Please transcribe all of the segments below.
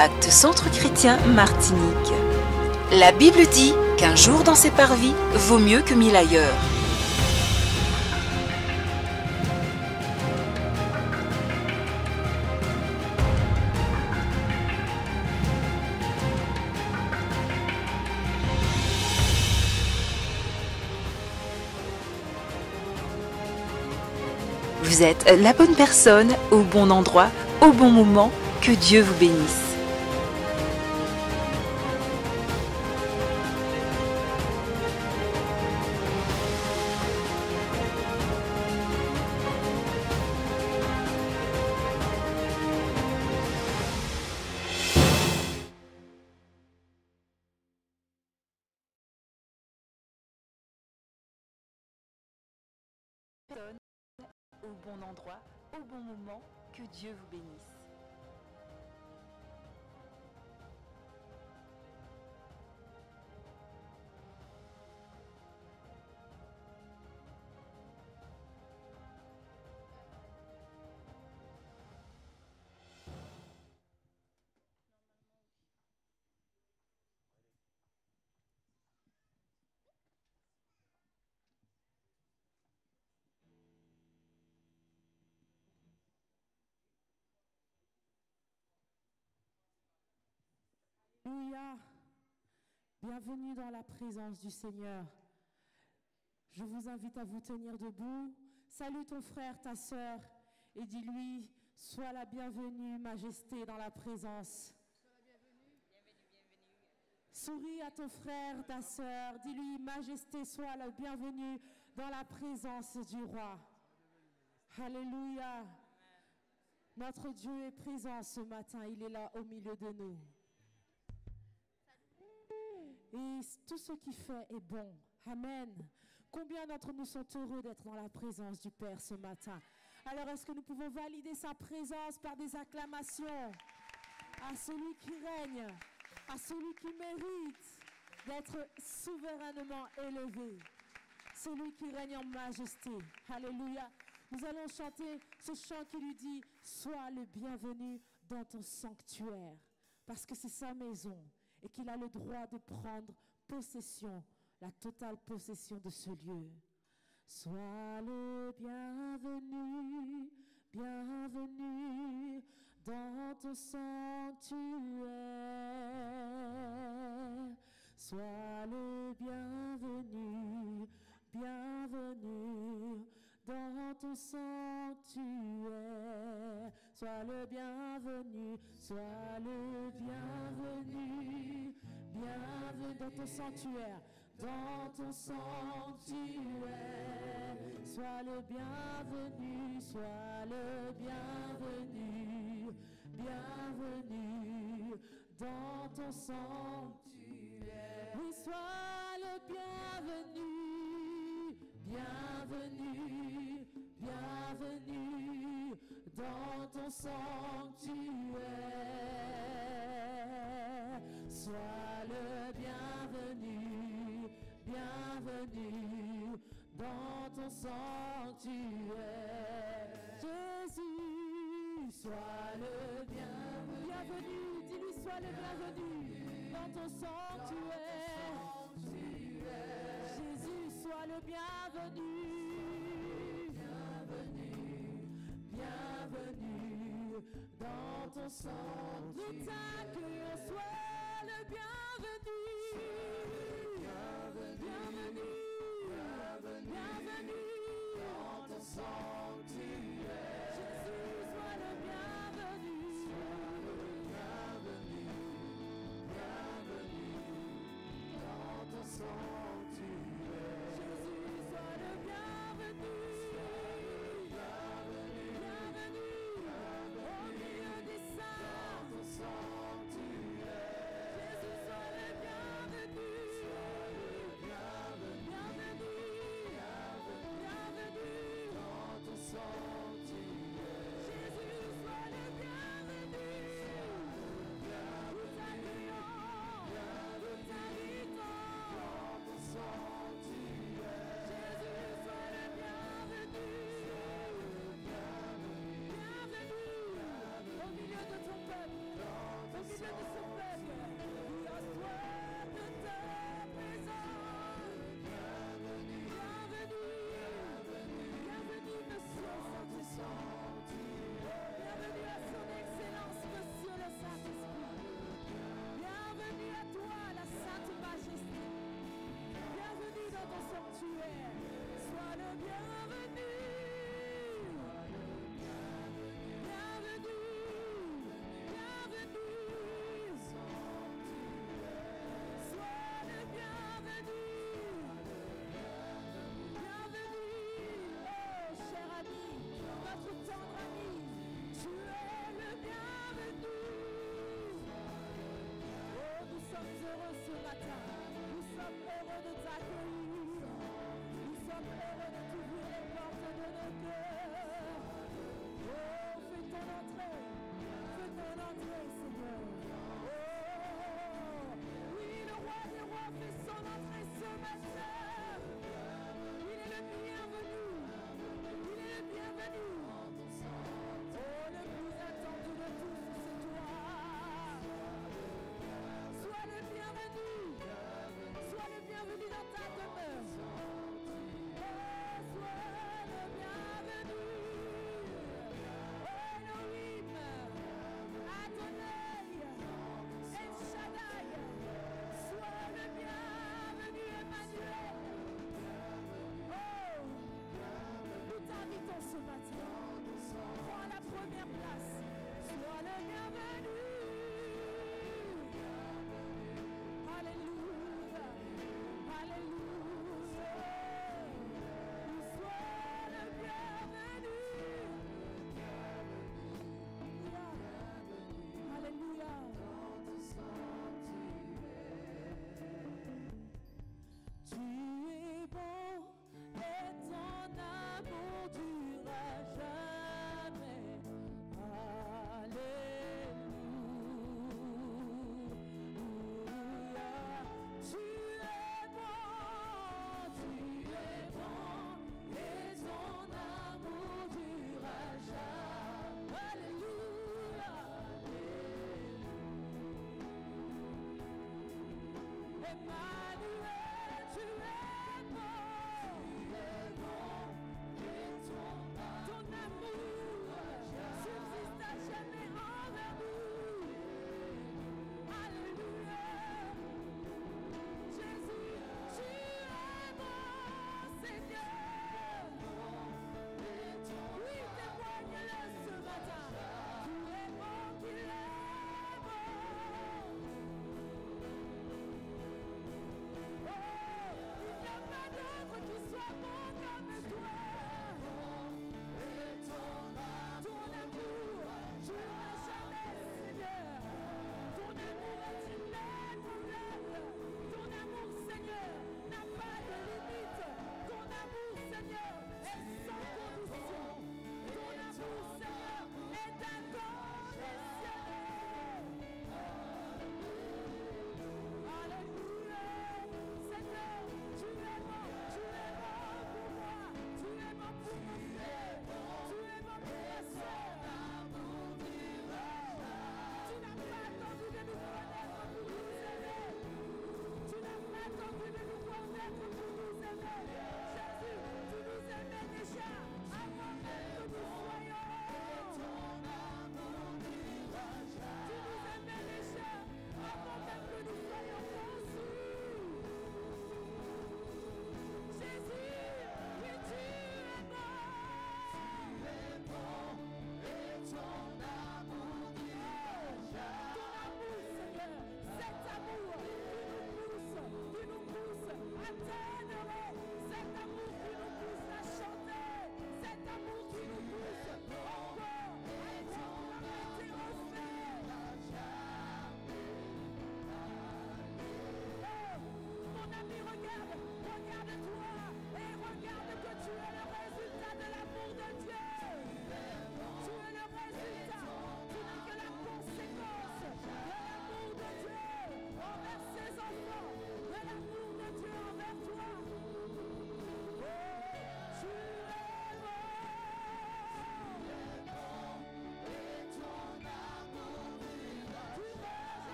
Impact Centre Chrétien Martinique. La Bible dit qu'un jour dans ses parvis vaut mieux que 1000 ailleurs. Vous êtes la bonne personne, au bon endroit, au bon moment. Que Dieu vous bénisse. Au bon endroit, au bon moment, que Dieu vous bénisse. Alléluia. Bienvenue dans la présence du Seigneur. Je vous invite à vous tenir debout. Salue ton frère, ta sœur et dis-lui, sois la bienvenue, majesté, dans la présence. Souris à ton frère, ta sœur, dis-lui, majesté, sois la bienvenue dans la présence du roi. Alléluia. Notre Dieu est présent ce matin, il est là au milieu de nous. Et tout ce qu'il fait est bon. Amen. Combien d'entre nous sont heureux d'être dans la présence du Père ce matin? Alors, est-ce que nous pouvons valider sa présence par des acclamations à celui qui règne, à celui qui mérite d'être souverainement élevé, celui qui règne en majesté? Alléluia. Nous allons chanter ce chant qui lui dit « Sois le bienvenu dans ton sanctuaire » parce que c'est sa maison et qu'il a le droit de prendre possession, la totale possession de ce lieu. Sois le bienvenu, bienvenu dans ton sanctuaire. Sois le bienvenu, bienvenu dans ton sanctuaire. Sois le bienvenu, sois le bienvenu, bienvenue dans ton sanctuaire, dans ton sanctuaire. Sois le bienvenu, sois le bienvenu, bienvenue dans ton sanctuaire. Oui, sois le bienvenu, bienvenue, bienvenue dans ton sanctuaire. Sois le bienvenu, bienvenue dans ton sanctuaire. Jésus, sois le bienvenu, bienvenue, dis-lui sois le bienvenu dans ton sanctuaire. Jésus, sois le bienvenu, bienvenue dans ton sanctuaire. Nous t'accueillons, sois le bienvenu, bienvenue, bienvenue dans ton sanctuaire. Jésus, sois le bienvenu, bienvenue dans ton sanctuaire. Jésus, sois le bienvenu, bienvenue au milieu des saints. Jésus, sois le bienvenu. Oh,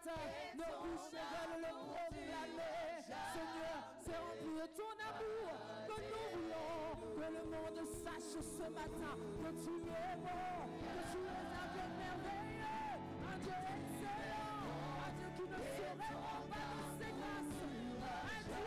matin, nos bouches veulent le proclamer. Seigneur, c'est rempli de ton amour que nous voulons que le monde sache ce matin que tu es bon, que tu es un Dieu merveilleux, un Dieu excellent, un Dieu qui ne se répand pas de ses grâces, un Dieu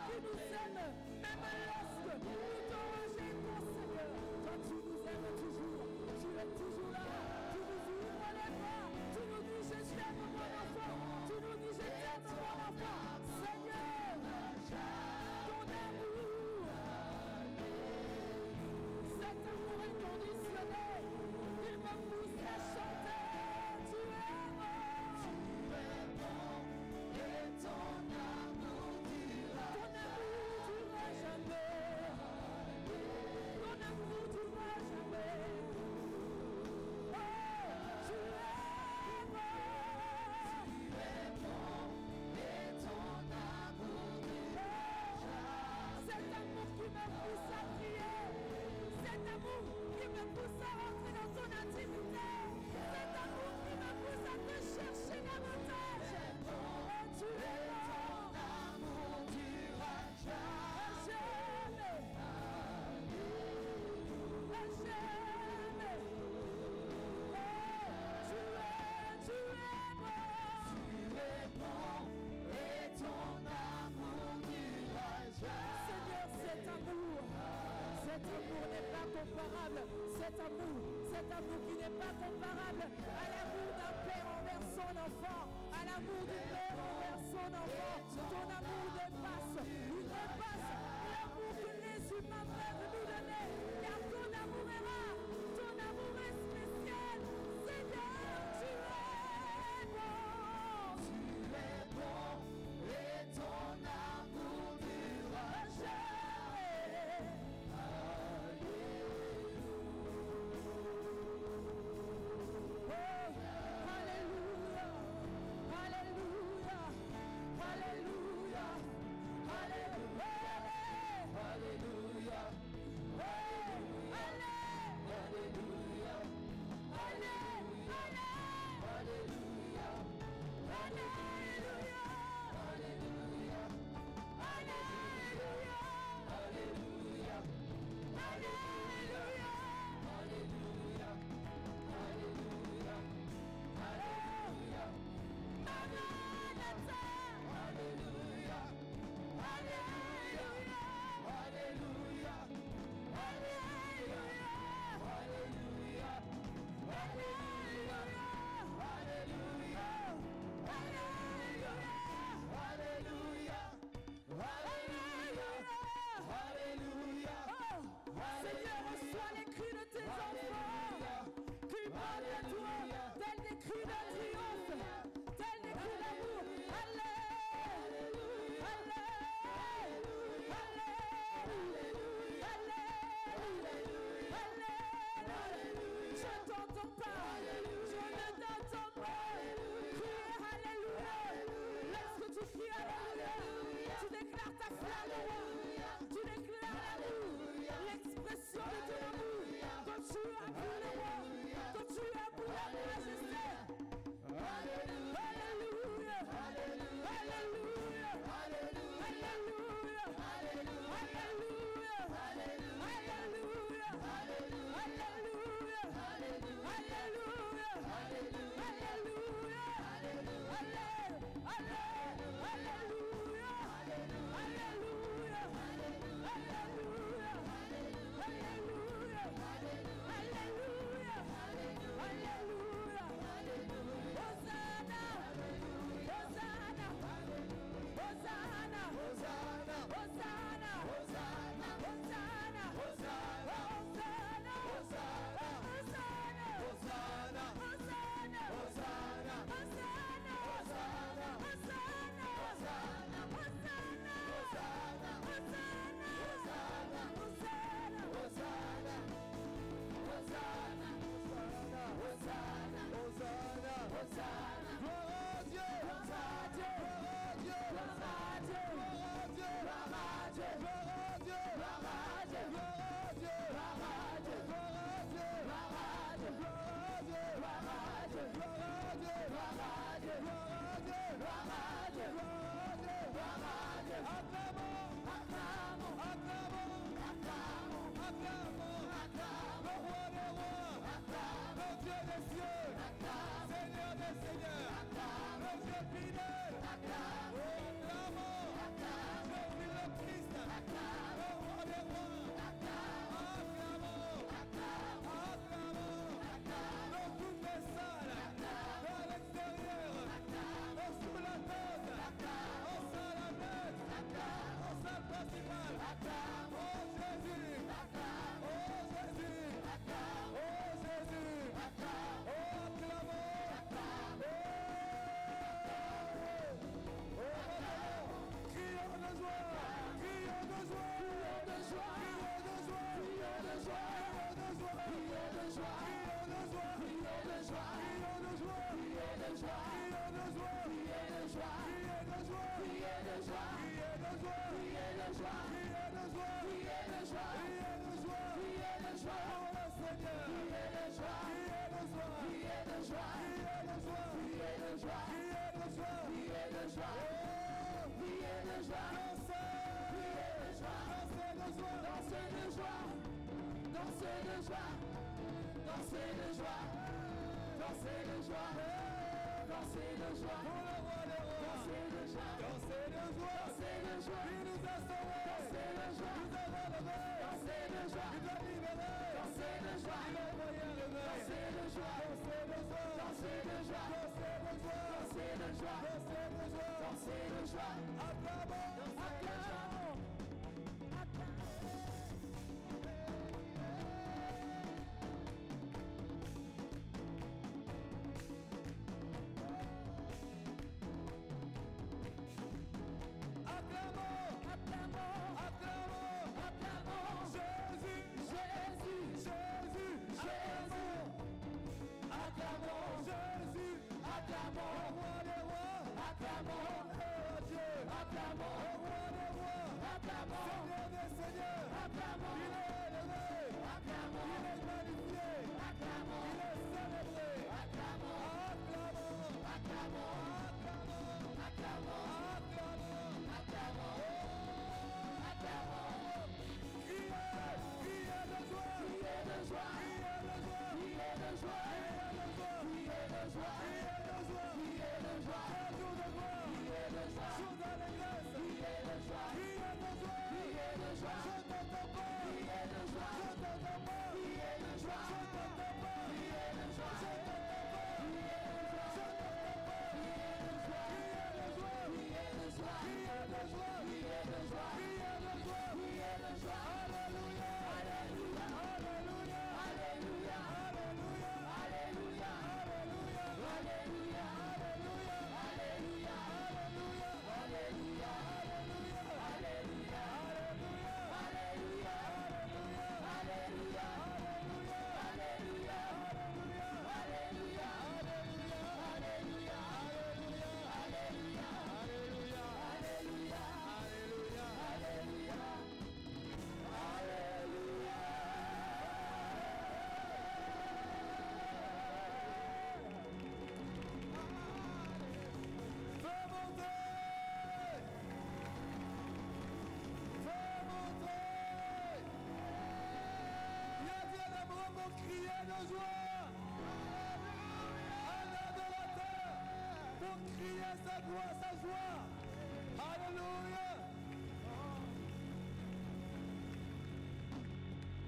qui nous aime même lorsque nous te rejetons, Seigneur. Toi, tu nous aimes toujours, tu es toujours là, tu nous ouvres les bras, tu nous dis je t'aime mon enfant, tu nous dis je t'aime mon enfant, Seigneur, ton amour, cet amour inconditionnel, il me pousse à chanter, tu es bon, et ton amour durera jamais, ton amour durera jamais. Oh, tu es bon, et ton amour durera. Cet amour qui me pousse à prier, cet amour qui me pousse à rentrer dans ton intimité, cet amour qui me pousse à te chercher davantage. Oh, tu es bon, ton amour durera jamais. Seigneur, cet amour n'est pas comparable. Cet amour qui n'est pas comparable à l'amour d'un père envers son enfant, à l'amour du père envers son enfant. Ton amour dépasse, il dépasse l'amour que les humains peuvent nous donner. Car ton amour est rare, ton amour est spécial. Seigneur, tu es bon, et ton amour durera jamais. Alléluia, alléluia, alléluia, alléluia.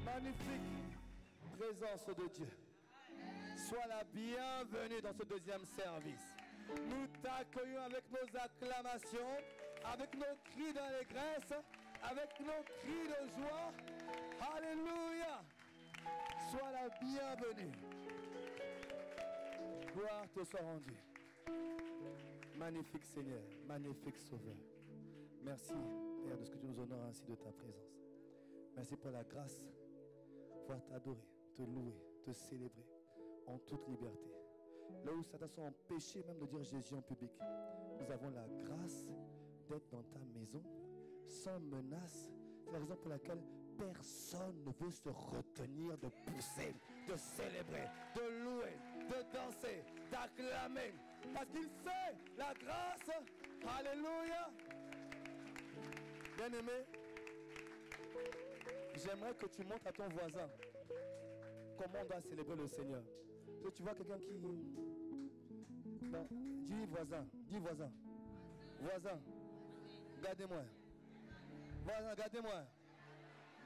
Magnifique présence de Dieu. Sois la bienvenue dans ce deuxième service. Nous t'accueillons avec nos acclamations, avec nos cris d'allégresse, avec nos cris de joie. Alléluia. Sois la bienvenue. Gloire te soit rendue. Magnifique Seigneur, magnifique Sauveur. Merci Père de ce que tu nous honores ainsi de ta présence. Merci pour la grâce de pouvoir t'adorer, te louer, te célébrer en toute liberté. Là où certains sont empêchés même de dire Jésus en public, nous avons la grâce d'être dans ta maison sans menace. C'est la raison pour laquelle personne ne veut se retenir de pousser, de célébrer, de louer, de danser, d'acclamer. Parce qu'il sait la grâce, alléluia, Bien-aimé, j'aimerais que tu montres à ton voisin comment on doit célébrer le Seigneur. Tu vois quelqu'un qui... Non, dis voisin, dis voisin. Voisin, gardez-moi. Voisin, gardez-moi.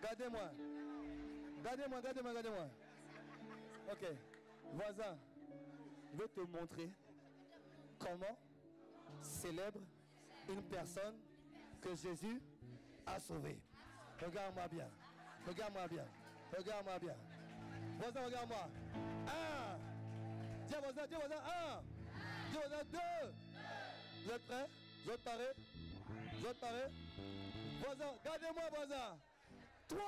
Gardez-moi. Gardez-moi, gardez-moi, gardez-moi. Ok, voisin, je vais te montrer comment célèbre une personne que Jésus a sauvée. Regarde-moi bien. Regarde-moi bien. Regarde-moi bien. Voisin, regarde-moi. 1. Dis voisin, dis voisin. 1. Dis voisin, 2. Vous êtes prêts? Vous êtes parés? Vous êtes parés? Voisin, gardez-moi, voisin. 3.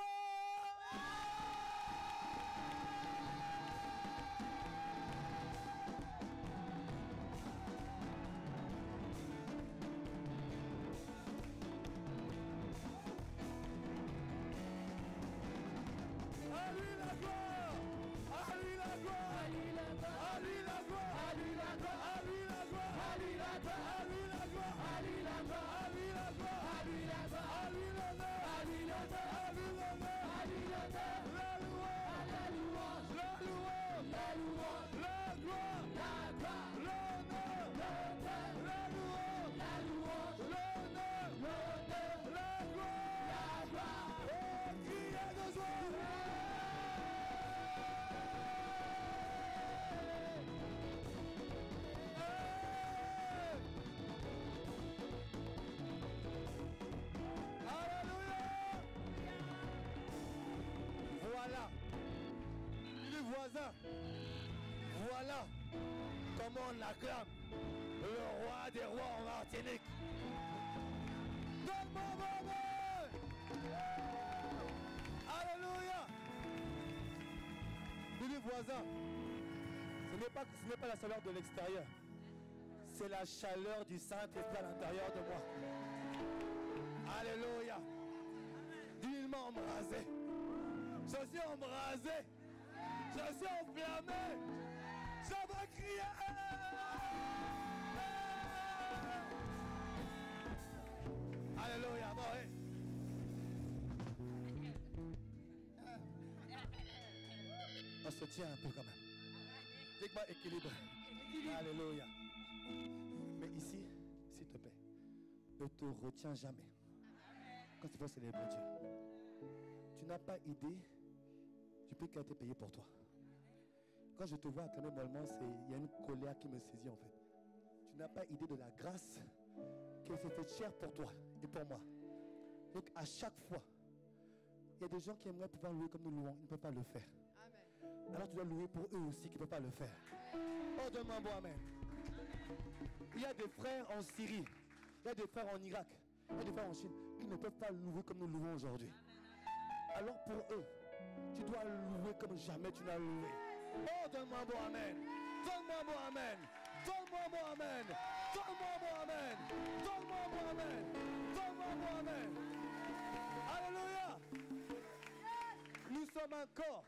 Voilà comment on acclame le roi des rois en Martinique. Donne-moi mon nom. Alléluia. Dis voisin, ce n'est pas la chaleur de l'extérieur, c'est la chaleur du Saint-Esprit à l'intérieur de moi. Alléluia. Dis-moi embrasé. Je suis embrasé. Je suis enflammé. Je vais crier. Alléluia. Bon, hey. On se tient un peu quand même. Dis-moi équilibre. Alléluia. Mais ici, s'il te plaît, ne te retiens jamais quand tu vas célébrer Dieu. Tu n'as pas idée du prix qui a été payé pour toi. Quand je te vois acclamer mollement, il y a une colère qui me saisit en fait. Tu n'as pas idée de la grâce qui s'est faite chère pour toi et pour moi. Donc à chaque fois, il y a des gens qui aimeraient pouvoir louer comme nous louons, ils ne peuvent pas le faire. Amen. Alors tu dois louer pour eux aussi qui ne peuvent pas le faire. Oh, donne-moi un bon amen. Il y a des frères en Syrie, il y a des frères en Irak, il y a des frères en Chine qui ne peuvent pas louer comme nous louons aujourd'hui. Alors pour eux, tu dois louer comme jamais tu n'as loué. Oh, donne-moi un bon amen. Donne-moi un bon amen. Donne-moi un bon amen. Donne-moi un bon amen. Donne-moi un bon amen. Donne-moi un bon amen. Alléluia. Nous sommes un corps.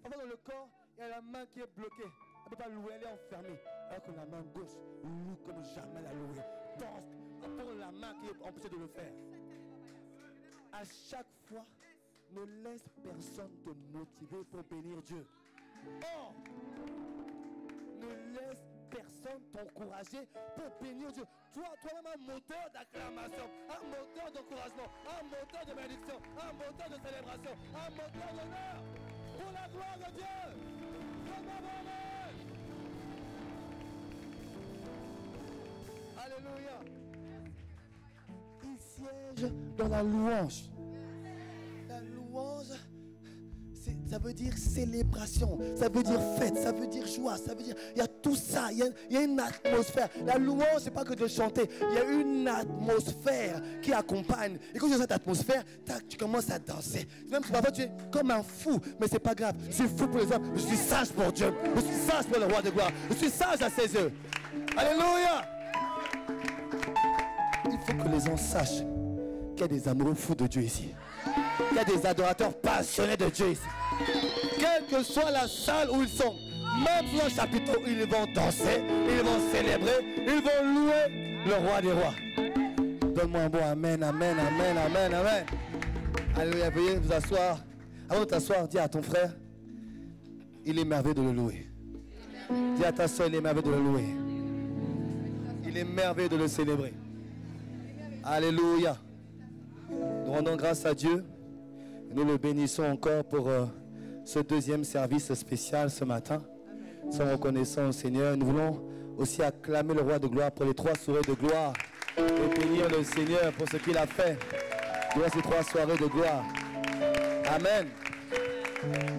Enfin, dans le corps, il y a la main qui est bloquée. Elle ne peut pas louer, elle est enfermée. Alors que la main gauche loue comme jamais la louer. Danse pour la main qui est empêchée de le faire. À chaque fois, ne laisse personne te motiver pour bénir Dieu. Oh, ne laisse personne t'encourager pour bénir Dieu. Toi-même un moteur d'acclamation, un moteur d'encouragement, un moteur de bénédiction, un moteur de célébration, un moteur d'honneur pour la gloire de Dieu. Alléluia. Il siège dans la louange. La louange, ça veut dire célébration, ça veut dire fête, ça veut dire joie, ça veut dire, il y a tout ça, il y a une atmosphère. La louange, c'est pas que de chanter, il y a une atmosphère qui accompagne. Et quand tu as cette atmosphère, tu commences à danser. Même si parfois tu es comme un fou, mais c'est pas grave. Je suis fou pour les hommes, je suis sage pour Dieu, je suis sage pour le roi de gloire, je suis sage à ses yeux. Alléluia. Il faut que les gens sachent qu'il y a des amoureux fous de Dieu ici. Il y a des adorateurs passionnés de Dieu ici. Quelle que soit la salle où ils sont, même dans le chapiteau, ils vont danser, ils vont célébrer, ils vont louer le roi des rois. Donne-moi un bon amen, amen, amen, amen, amen. Alléluia, veuillez vous asseoir. Avant de t'asseoir, dis à ton frère, il est merveilleux de le louer. Dis à ta soeur, il est merveilleux de le louer. Il est merveilleux de le célébrer. Alléluia. Nous rendons grâce à Dieu. Nous le bénissons encore pour ce deuxième service spécial ce matin. Nous sommes reconnaissants au Seigneur. Nous voulons aussi acclamer le roi de gloire pour les 3 soirées de gloire et bénir le Seigneur pour ce qu'il a fait durant ces 3 soirées de gloire. Amen.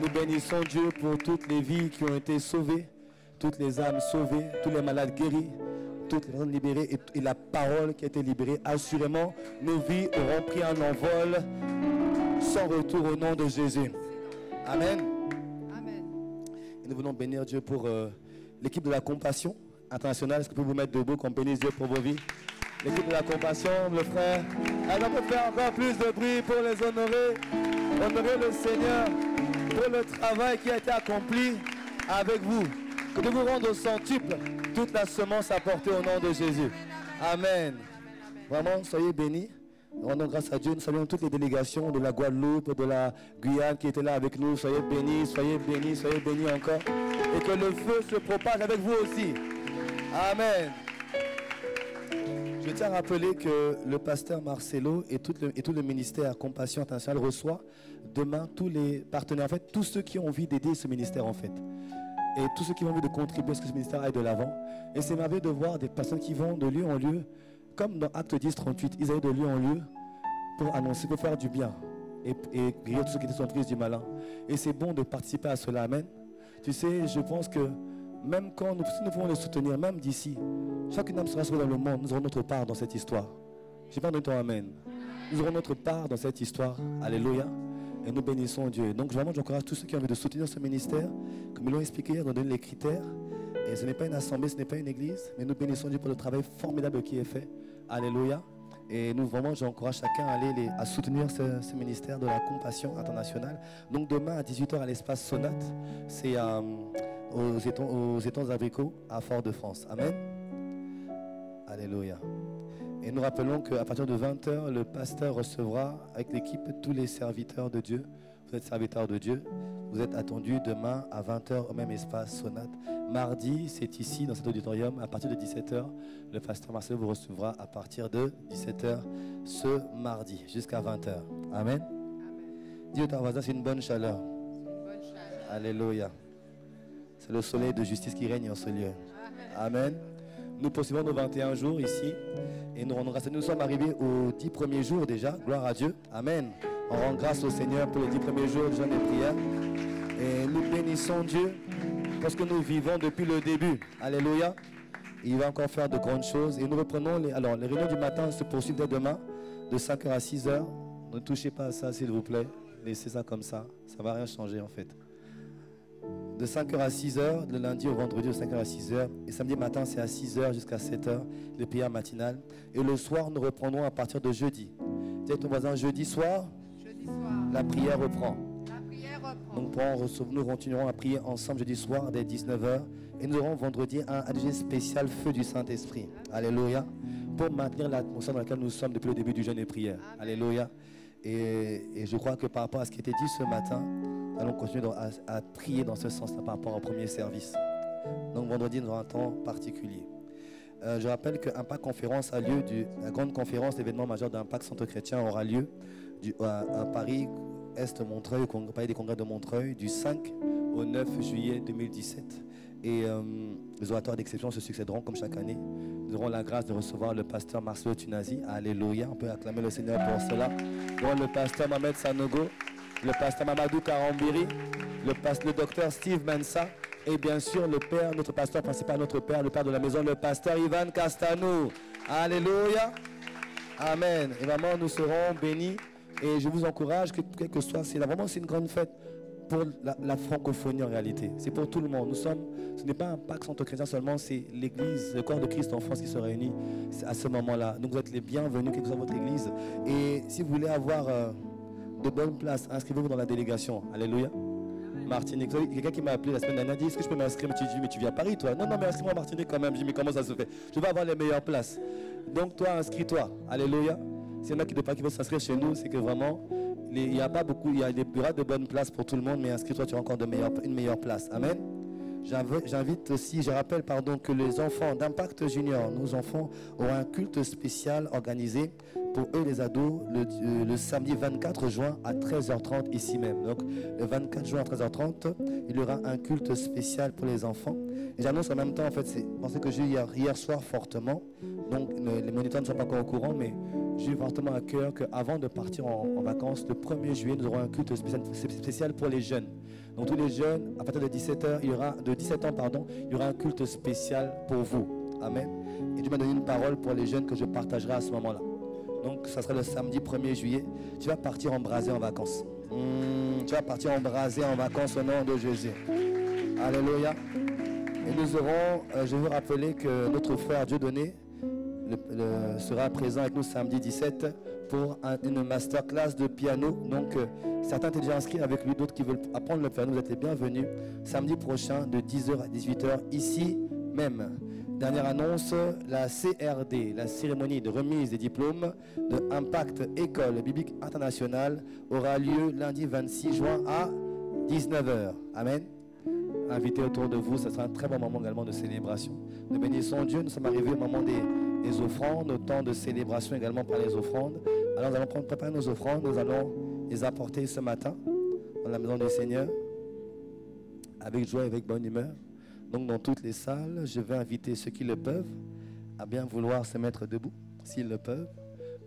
Nous bénissons Dieu pour toutes les vies qui ont été sauvées, toutes les âmes sauvées, tous les malades guéris, toutes les personnes libérées et la parole qui a été libérée. Assurément, nos vies auront pris un envol sans retour au nom de Jésus. Amen. Amen. Et nous voulons bénir Dieu pour l'équipe de la compassion internationale. Est-ce que vous pouvez vous mettre debout, qu'on bénisse Dieu pour vos vies? L'équipe de la compassion, le frère. Alors on peut faire encore plus de bruit pour les honorer. Honorer le Seigneur pour le travail qui a été accompli avec vous. Que de vous rendre au centuple toute la semence apportée au nom de Jésus. Amen. Vraiment, soyez bénis. Nous rendons grâce à Dieu. Nous saluons toutes les délégations de la Guadeloupe, de la Guyane qui étaient là avec nous. Soyez bénis, soyez bénis, soyez bénis encore. Et que le feu se propage avec vous aussi. Amen. Je tiens à rappeler que le pasteur Marcelo et tout le ministère Compassion Internationale reçoit demain tous les partenaires, en fait, tous ceux qui ont envie d'aider ce ministère, en fait. Et tous ceux qui ont envie de contribuer à ce que ce ministère aille de l'avant. Et c'est merveilleux de voir des personnes qui vont de lieu en lieu, comme dans Acte 10, 38, ils allaient de lieu en lieu pour annoncer, pour faire du bien et guérir tous ceux qui sont tristes du malin. Et c'est bon de participer à cela, amen. Tu sais, je pense que même quand si nous pouvons les soutenir, même d'ici, chacune âme sera sauvée dans le monde, nous aurons notre part dans cette histoire. Je parle de ton amen. Nous aurons notre part dans cette histoire. Alléluia. Et nous bénissons Dieu. Donc vraiment, j'encourage tous ceux qui ont envie de soutenir ce ministère, comme ils l'ont expliqué, ils ont donné les critères. Et ce n'est pas une assemblée, ce n'est pas une église, mais nous bénissons Dieu pour le travail formidable qui est fait. Alléluia. Et nous, vraiment, j'encourage chacun à aller à soutenir ce ministère de la compassion internationale. Donc demain à 18h à l'espace Sonate, c'est aux étangs abricots à Fort-de-France. Amen. Alléluia. Et nous rappelons qu'à partir de 20h, le pasteur recevra avec l'équipe tous les serviteurs de Dieu. Vous êtes serviteurs de Dieu. Vous êtes attendus demain à 20h au même espace Sonate. Mardi, c'est ici, dans cet auditorium, à partir de 17h. Le pasteur Marcel vous recevra à partir de 17h ce mardi, jusqu'à 20h. Amen. Dis à ton voisin, c'est une bonne chaleur. Alléluia. C'est le soleil de justice qui règne en ce lieu. Amen. Nous poursuivons nos 21 jours ici. Et nous rendons grâce. Nous sommes arrivés aux 10 premiers jours déjà. Gloire à Dieu. Amen. On rend grâce au Seigneur pour les 10 premiers jours de jeûne et prière. Et nous bénissons Dieu parce que nous vivons depuis le début. Alléluia. Il va encore faire de grandes choses. Et nous reprenons les réunions du matin se poursuivent dès demain de 5h à 6h. Ne touchez pas à ça s'il vous plaît. Laissez ça comme ça. Ça ne va rien changer en fait. De 5h à 6h, le lundi au vendredi de 5h à 6h. Et samedi matin, c'est à 6h jusqu'à 7h, les prières matinales. Et le soir, nous reprendrons à partir de jeudi. Dis à ton voisin, jeudi soir, la prière reprend. Donc nous continuerons à prier ensemble jeudi soir dès 19h. Et nous aurons vendredi un ADG spécial Feu du Saint-Esprit. Alléluia. Pour maintenir l'atmosphère dans laquelle nous sommes depuis le début du jeûne et prière. Alléluia. Et je crois que par rapport à ce qui a été dit ce matin, nous allons continuer à prier dans ce sens-là par rapport au premier service. Donc vendredi, nous aurons un temps particulier. Je rappelle que Impact Conférence a lieu, la grande conférence, l'événement majeur d'Impact Centre Chrétien aura lieu à Paris, Est-Montreuil, au Palais des Congrès de Montreuil, du 5 au 9 juillet 2017. Et les orateurs d'exception se succéderont comme chaque année. Nous aurons la grâce de recevoir le pasteur Marcelo Tunazi. Alléluia, on peut acclamer le Seigneur pour cela. Nous aurons le pasteur Mohamed Sanogo, le pasteur Mamadou Karambiri, le docteur Steve Mensa et bien sûr le père, notre pasteur principal, notre père, le père de la maison, le pasteur Ivan Castanou. Alléluia. Amen. Et vraiment, nous serons bénis et je vous encourage que quel que soit, c'est une grande fête pour la francophonie en réalité. C'est pour tout le monde. Ce n'est pas un Impact Centre Chrétien seulement, c'est l'église, le corps de Christ en France qui se réunit à ce moment-là. Donc vous êtes les bienvenus, quelle que soit votre église. Et si vous voulez avoir de bonnes places, inscrivez-vous dans la délégation. Alléluia. Martinique. Il y a quelqu'un qui m'a appelé la semaine dernière, dit est-ce que je peux m'inscrire? Mais tu viens à Paris, toi? Non, mais inscris-moi à Martinique quand même. Je dis mais comment ça se fait? Je veux avoir les meilleures places. Donc toi, inscris-toi. Alléluia. S'il y en a qui veulent s'inscrire chez nous, c'est que vraiment, il n'y a pas beaucoup, il y aura de bonnes places pour tout le monde, mais inscris-toi, tu auras encore une meilleure place. Amen. J'invite aussi, je rappelle que les enfants d'Impact Junior, nos enfants, auront un culte spécial organisé pour eux les ados le samedi 24 juin à 13h30 ici même. Donc le 24 juin à 13h30, il y aura un culte spécial pour les enfants. Et j'annonce en même temps, en fait, c'est pensé que j'ai eu hier soir fortement, donc les moniteurs ne sont pas encore au courant, mais j'ai eu fortement à cœur qu'avant de partir en vacances, le 1er juillet, nous aurons un culte spécial pour les jeunes. Donc tous les jeunes, à partir de 17 ans, il y aura un culte spécial pour vous. Amen. Et Dieu m'a donné une parole pour les jeunes que je partagerai à ce moment-là. Donc ça sera le samedi 1er juillet. Tu vas partir embrasé en vacances. Tu vas partir embrasé en vacances au nom de Jésus. Alléluia. Et nous aurons, je veux rappeler que notre frère Dieudonné sera présent avec nous samedi 17 pour une masterclass de piano. Donc certains étaient déjà inscrits avec lui, d'autres qui veulent apprendre le piano. Vous êtes les bienvenus samedi prochain de 10h à 18h ici même. Dernière annonce, la CRD, la cérémonie de remise des diplômes de Impact École Biblique Internationale, aura lieu lundi 26 juin à 19h. Amen. Invitez autour de vous, ce sera un très bon moment également de célébration. Nous bénissons Dieu, nous sommes arrivés au moment des offrandes, au temps de célébration également par les offrandes. Alors nous allons préparer nos offrandes, nous allons les apporter ce matin dans la maison du Seigneur, avec joie et avec bonne humeur. Donc dans toutes les salles, je vais inviter ceux qui le peuvent à bien vouloir se mettre debout, s'ils le peuvent,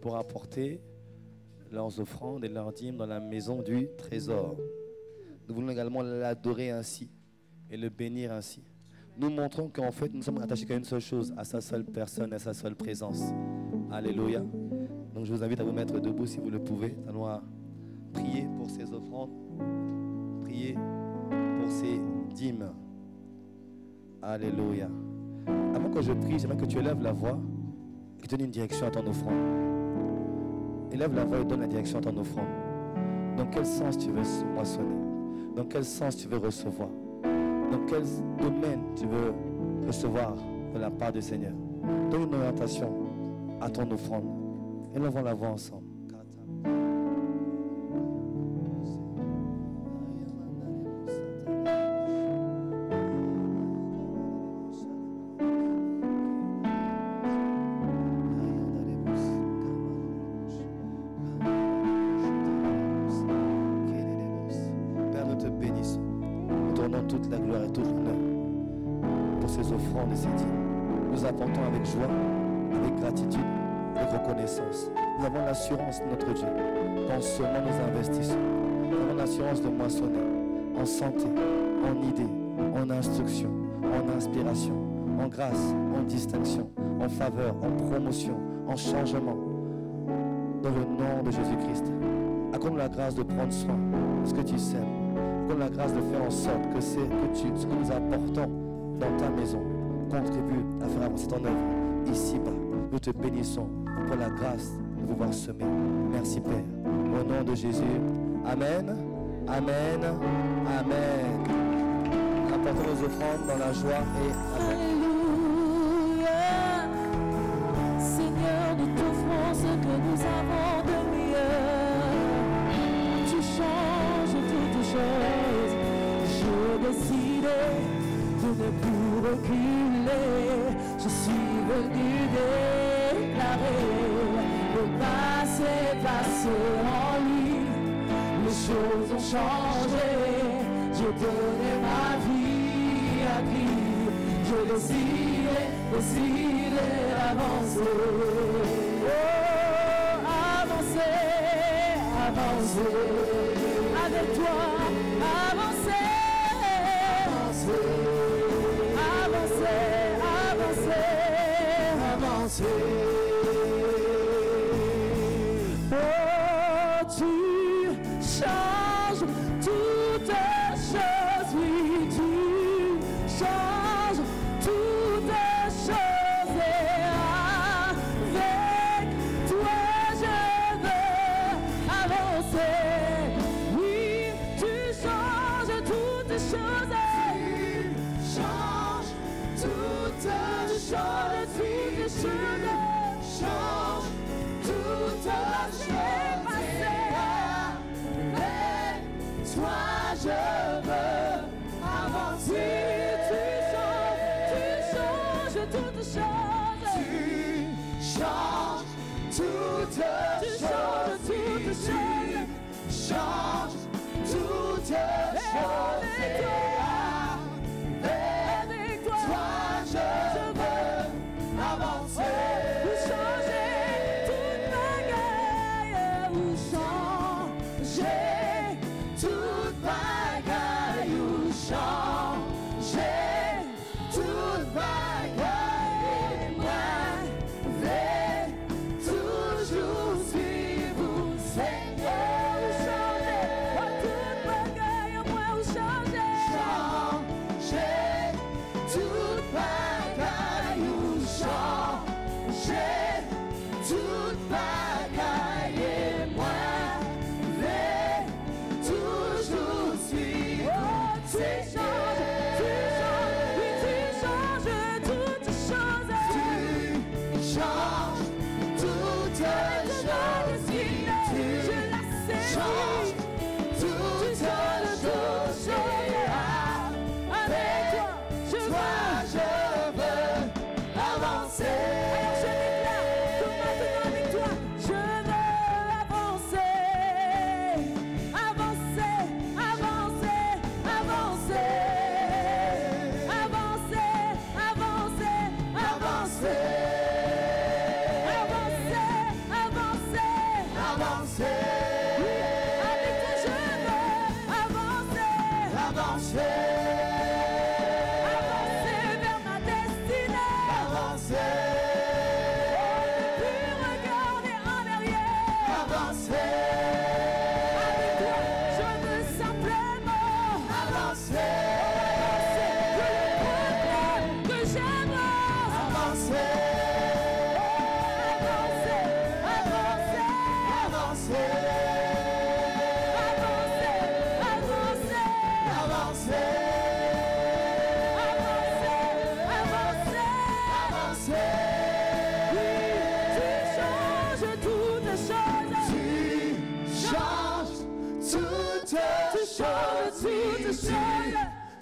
pour apporter leurs offrandes et leurs dîmes dans la maison du trésor. Nous voulons également l'adorer ainsi et le bénir ainsi. Nous montrons qu'en fait, nous sommes attachés qu'à une seule chose, à sa seule personne, à sa seule présence. Alléluia. Donc je vous invite à vous mettre debout si vous le pouvez. Nous allons prier pour ces offrandes, prier pour ces dîmes. Alléluia. Avant que je prie, j'aimerais que tu élèves la voix et que tu donnes une direction à ton offrande. Élève la voix et donne la direction à ton offrande. Dans quel sens tu veux moissonner? Dans quel sens tu veux recevoir? Dans quel domaine tu veux recevoir de la part du Seigneur? Donne une orientation à ton offrande. Élevons la voix ensemble. Notre Dieu, quand seulement nous investissons, nous avons l'assurance de moissonner en santé, en idée, en instruction, en inspiration, en grâce, en distinction, en faveur, en promotion, en changement. Dans le nom de Jésus-Christ, accorde-nous la grâce de prendre soin de ce que tu sèmes. Accorde-nous la grâce de faire en sorte que ce que nous apportons dans ta maison contribue à faire avancer ton œuvre ici-bas. Nous te bénissons pour la grâce de pouvoir semer. Merci Père. Au nom de Jésus. Amen. Amen. Amen. Apportons nos offrandes dans la joie et Alléluia. Seigneur, nous t'offrons ce que nous avons de meilleur. Tu changes toutes choses. Je décide de ne plus reculer. Je suis venu déclarer le passé en lui. Les choses ont changé. J'ai donné ma vie à Christ. Je décide d'avancer. Oh, avancer avec toi, avancer. Oh, tu changes toutes choses, oui, tu changes toutes choses, et avec toi je veux avancer. Oui, tu changes toutes toi je veux avancer. Tu changes toutes choses. Tu changes toutes choses. Tu changes toutes choses. Change toutes choses. Avec toi, je veux avancer. Vous changez toute bagaille. Vous changez toute bagaille. Vous changez toute bagaille. Et moi, vais toujours suivre vous, Seigneur.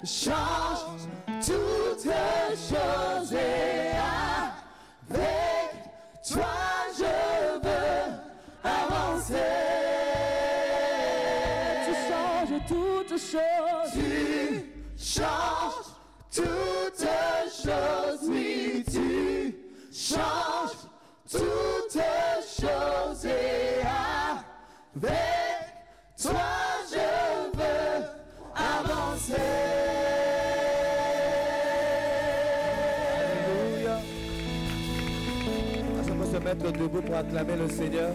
Change toutes choses et avec toi je veux avancer. Tu changes toutes choses. Tu changes toutes choses. Oui, tu changes toutes choses et avec toi je veux avancer. Mettre debout pour acclamer le Seigneur.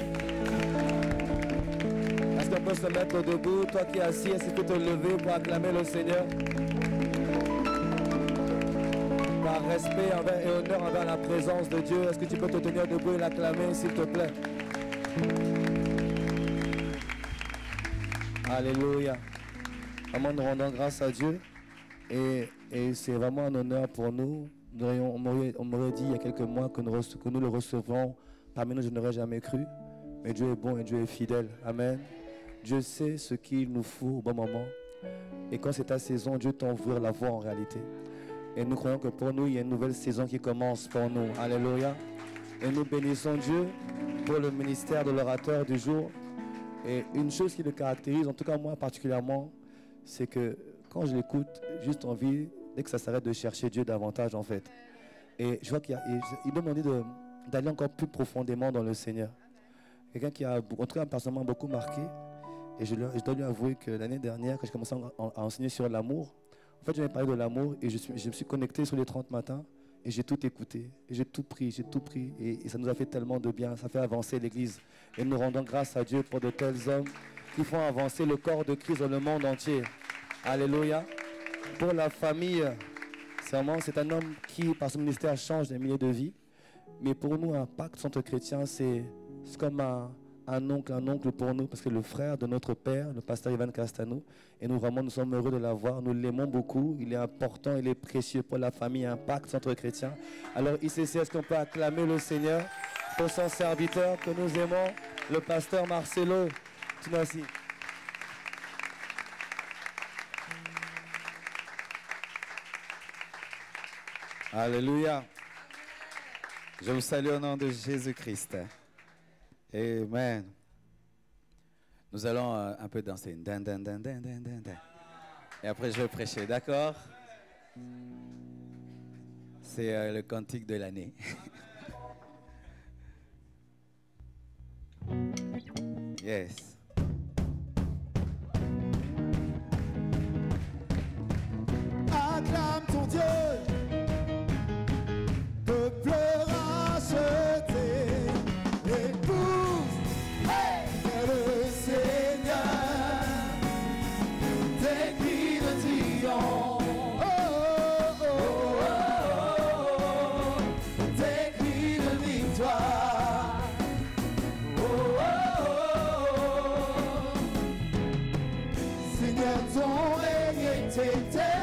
Est-ce qu'on peut se mettre debout? Toi qui es assis, est-ce que tu peux te lever pour acclamer le Seigneur? Par respect et honneur envers la présence de Dieu, est-ce que tu peux te tenir debout et l'acclamer, s'il te plaît? Alléluia. Vraiment, nous rendons grâce à Dieu. Et c'est vraiment un honneur pour nous. On m'aurait dit il y a quelques mois que nous le recevrons parmi nous, je n'aurais jamais cru. Mais Dieu est bon et Dieu est fidèle. Amen. Dieu sait ce qu'il nous faut au bon moment. Et quand c'est ta saison, Dieu t'ouvre la voie en réalité. Et nous croyons que pour nous, il y a une nouvelle saison qui commence pour nous. Alléluia. Et nous bénissons Dieu pour le ministère de l'orateur du jour. Et une chose qui le caractérise, en tout cas moi particulièrement, c'est que quand je l'écoute, juste envie, dès que ça s'arrête, de chercher Dieu davantage en fait. Et je vois qu'il m'a demandé d'aller encore plus profondément dans le Seigneur. Quelqu'un qui a, en tout cas personnellement, beaucoup marqué. Et je dois lui avouer que l'année dernière, quand j'ai commencé à enseigner sur l'amour, en fait je m'ai parlé de l'amour et je me suis connecté sur les 30 matins et j'ai tout écouté. Et j'ai tout pris. Et ça nous a fait tellement de bien, ça fait avancer l'Église. Et nous rendons grâce à Dieu pour de tels hommes qui font avancer le corps de Christ dans le monde entier. Alléluia. Pour la famille, c'est un homme qui, par son ministère, change des milliers de vies. Mais pour nous, un pacte centre chrétien, c'est comme un oncle pour nous, parce que le frère de notre père, le pasteur Ivan Castanou, et nous sommes heureux de l'avoir, nous l'aimons beaucoup, il est important, il est précieux pour la famille, un pacte centre chrétien. Alors ICC, est-ce qu'on peut acclamer le Seigneur pour son serviteur que nous aimons, le pasteur Marcelo Tunasi. Alléluia. Je vous salue au nom de Jésus-Christ. Amen. Nous allons un peu danser. Et après, je vais prêcher, d'accord? C'est le cantique de l'année. Yes. Acclame ton Dieu, peuple racheté, épouse vers le Seigneur, des cris de triomphe, des cris de victoire. Seigneur, ton règne est éternel.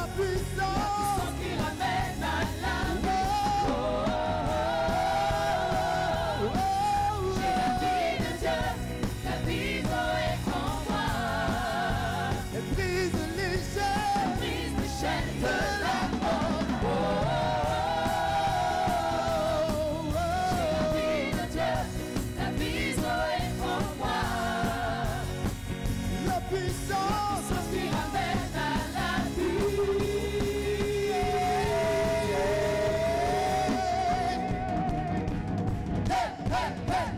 La puissance qui ramène à la vie. J'ai la vie de Dieu, la vie est en moi. Elle brise les chaînes de la mort. J'ai la vie de Dieu, la vie est en moi. La puissance qui ramène à la vie. Hey, hey, hey.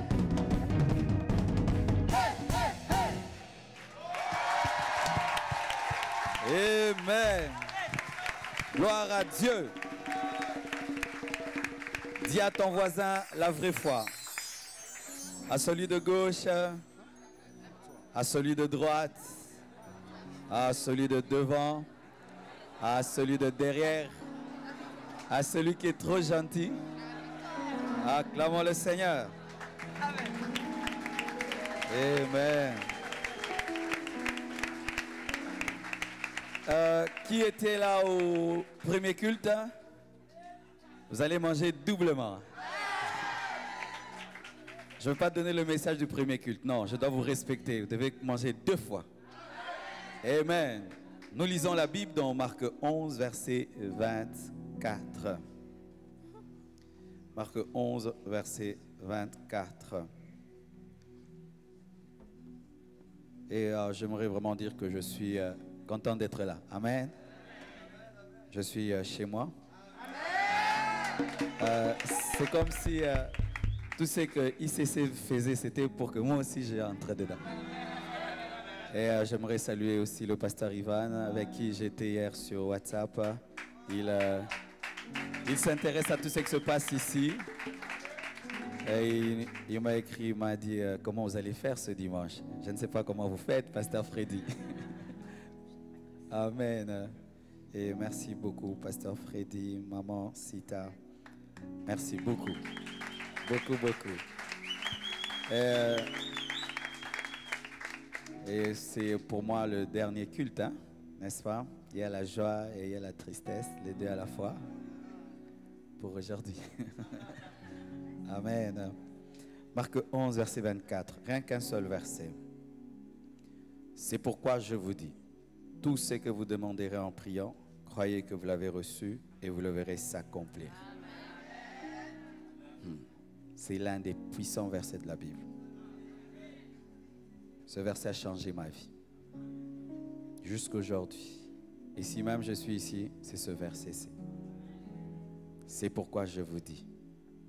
Hey, hey, hey. Amen. Gloire à Dieu. Dis à ton voisin la vraie foi. À celui de gauche, à celui de droite, à celui de devant, à celui de derrière, à celui qui est trop gentil. Acclamons le Seigneur. Amen. Qui était là au premier culte? Vous allez manger doublement. Je ne veux pas donner le message du premier culte. Non, je dois vous respecter. Vous devez manger 2 fois. Amen. Nous lisons la Bible dans Marc 11, verset 24. Marc 11, verset 24. Et j'aimerais vraiment dire que je suis content d'être là. Amen. Je suis chez moi. C'est comme si tout ce que ICC faisait, c'était pour que moi aussi j'entre dedans. Et j'aimerais saluer aussi le pasteur Ivan, avec qui j'étais hier sur WhatsApp. Il s'intéresse à tout ce qui se passe ici. Et il m'a écrit, il m'a dit comment vous allez faire ce dimanche. Je ne sais pas comment vous faites, pasteur Freddy. Amen. Et merci beaucoup, pasteur Freddy, maman Sita. Merci beaucoup. Beaucoup, beaucoup. Et c'est pour moi le dernier culte, hein, n'est-ce pas? Il y a la joie et il y a la tristesse, les deux à la fois, pour aujourd'hui. Amen. Marc 11, verset 24. Rien qu'un seul verset. C'est pourquoi je vous dis, tout ce que vous demanderez en priant, croyez que vous l'avez reçu et vous le verrez s'accomplir. C'est l'un des puissants versets de la Bible. Ce verset a changé ma vie. Jusqu'aujourd'hui. Et si même je suis ici, c'est ce verset-ci. C'est pourquoi je vous dis,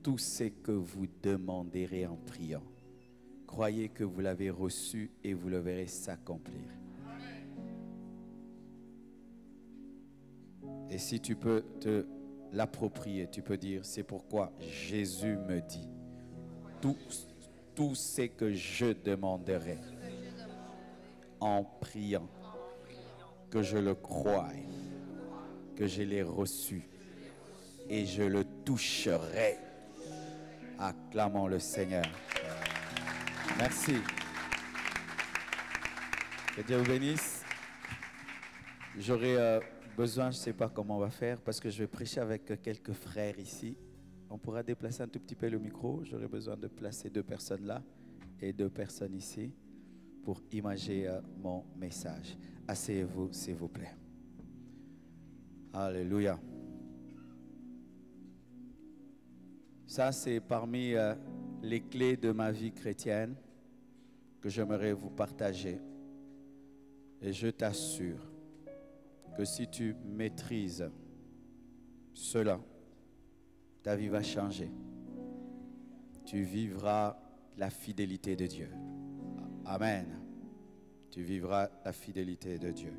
tout ce que vous demanderez en priant, croyez que vous l'avez reçu et vous le verrez s'accomplir. Et si tu peux te l'approprier, tu peux dire, c'est pourquoi Jésus me dit, tout ce que je demanderai en priant, que je le croie, que je l'ai reçu et je le toucherai. Acclamons le Seigneur. Merci. Que Dieu vous bénisse. J'aurai besoin, je ne sais pas comment on va faire, parce que je vais prêcher avec quelques frères ici. On pourra déplacer un tout petit peu le micro. J'aurai besoin de placer 2 personnes là et 2 personnes ici pour imager mon message. Asseyez-vous, s'il vous plaît. Alléluia. Ça, c'est parmi les clés de ma vie chrétienne que j'aimerais vous partager. Et je t'assure que si tu maîtrises cela, ta vie va changer. Tu vivras la fidélité de Dieu. Amen. Tu vivras la fidélité de Dieu.